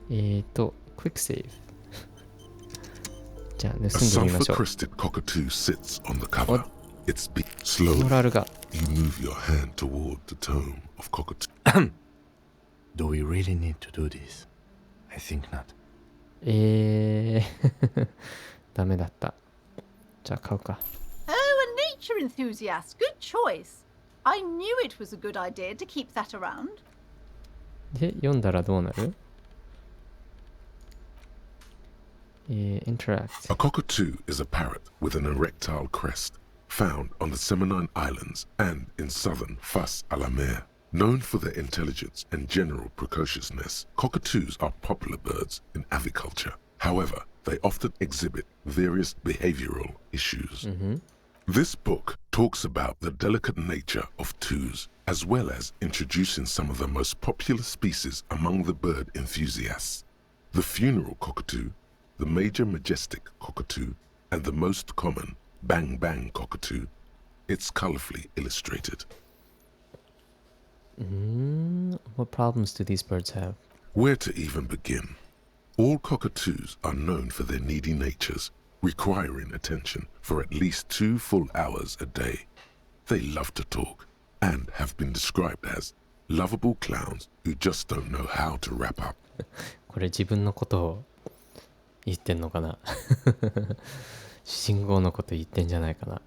クイックセーブ。じゃあ盗ん A でみましょう。 sulfur-crested cockatoo sits on the cover. Its beak slowly. You move your hand toward the tome of Cockatoo. Do we really need to do this? I think not. ダメだった。じゃあ買うか。 Oh, a nature enthusiast. Good choice. I knew it was a good idea to keep that around. で、読んだらどうなる？Interact. A cockatoo is a parrot with an erectile crest, found on the Seminine Islands and in southern Fas a la Mer. Known for their intelligence and general precociousness, cockatoos are popular birds in aviculture. However, they often exhibit various behavioral issues. This book talks about the delicate nature of toos, as well as introducing some of the most popular species among the bird enthusiasts. The funeral cockatoo, the major majestic cockatoo, and the most common bang bang cockatoo. It's colorfully illustrated. What problems do these birds have? Where to even begin? All cockatoos are known for their needy natures, requiring attention for at least 2 full hours a day. They love to talk and have been described as lovable clowns who just don't know how to wrap up. これ自分のことを言ってんのかな主人公のこと言ってんじゃないかな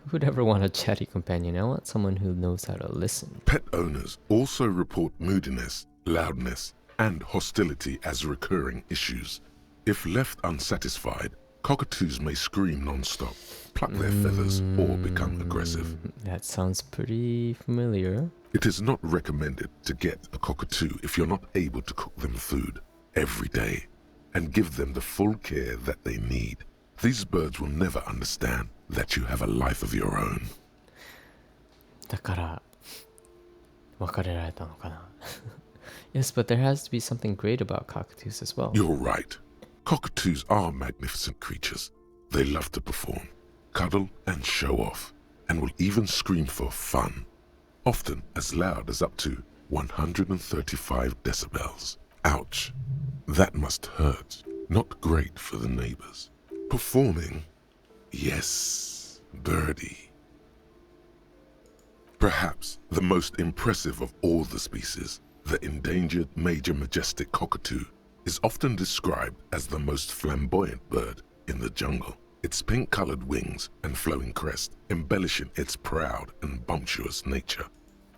Who would ever want a chatty companion? I want someone who knows how to listen. Pet owners also report moodiness, loudness, and hostility as recurring issues. If left unsatisfied, cockatoos may scream non-stop, pluck their feathers, or become aggressive. That sounds pretty familiar. It is not recommended to get a cockatoo if you're not able to cook them food every day and give them the full care that they need. These birds will never understand that you have a life of your own. だから別れられたのかなYes, but there has to be something great about cockatoos as well. You're right. Cockatoos are magnificent creatures. They love to perform, cuddle and show off, and will even scream for fun, often as loud as up to 135 decibels. Ouch. That must hurt. Not great for the neighbors. Performing? Yes, birdie. Perhaps the most impressive of all the species, the endangered major majestic cockatoo, is often described as the most flamboyant bird in the jungle. Its pink-colored wings and flowing crest embellishing its proud and bumptious nature.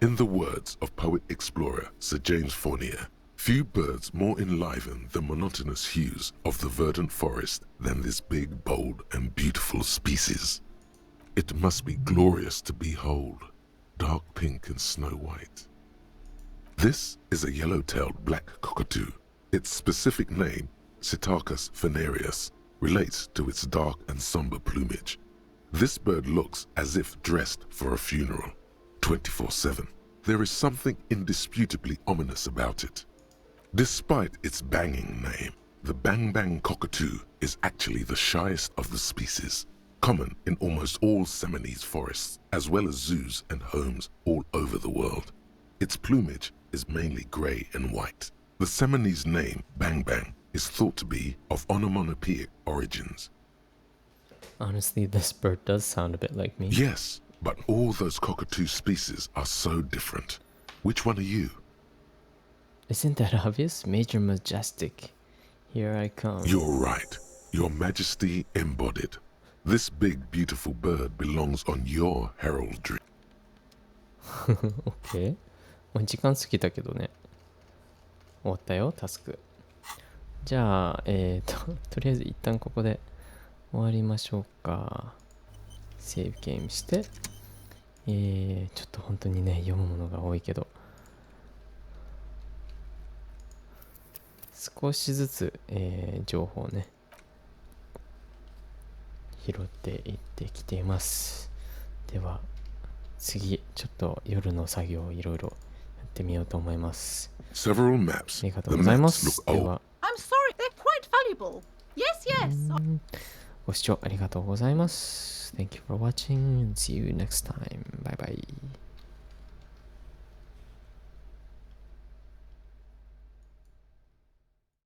In the words of poet-explorer Sir James Fournier, few birds more enliven the monotonous hues of the verdant forest than this big, bold, and beautiful species. It must be glorious to behold, dark pink and snow white. This is a yellow-tailed black cockatoo. Its specific name, Psittacus venereus, relates to its dark and somber plumage. This bird looks as if dressed for a funeral, 24/7. There is something indisputably ominous about it. Despite its banging name, the bang bang cockatoo is actually the shyest of the species, common in almost all Seminoles forests, as well as zoos and homes all over the world. Its plumage is mainly gray and white. The Seminoles name, bang bang, is thought to be of onomatopoeic origins. Honestly, this bird does sound a bit like me. Yes, but all those cockatoo species are so different. Which one are you? Isn't that obvious? Major Majestic. Here I come. You're right. Your Majesty embodied. This big, beautiful bird belongs on your heraldry. OK。時間過ぎたけどね。終わったよ、タスク。じゃあ、とりあえず一旦ここで終わりましょうか。セーブゲームして。ちょっと本当にね、読むものが多いけど。少しずつ、情報をね、拾っていってきています。では次ちょっと夜の作業をいろいろやってみようと思います。Several maps. ありがとうございます。では I'm sorry, they're quite valuable. Yes, yes. ご視聴ありがとうございます。Thank you for watching and see you next time. Bye bye.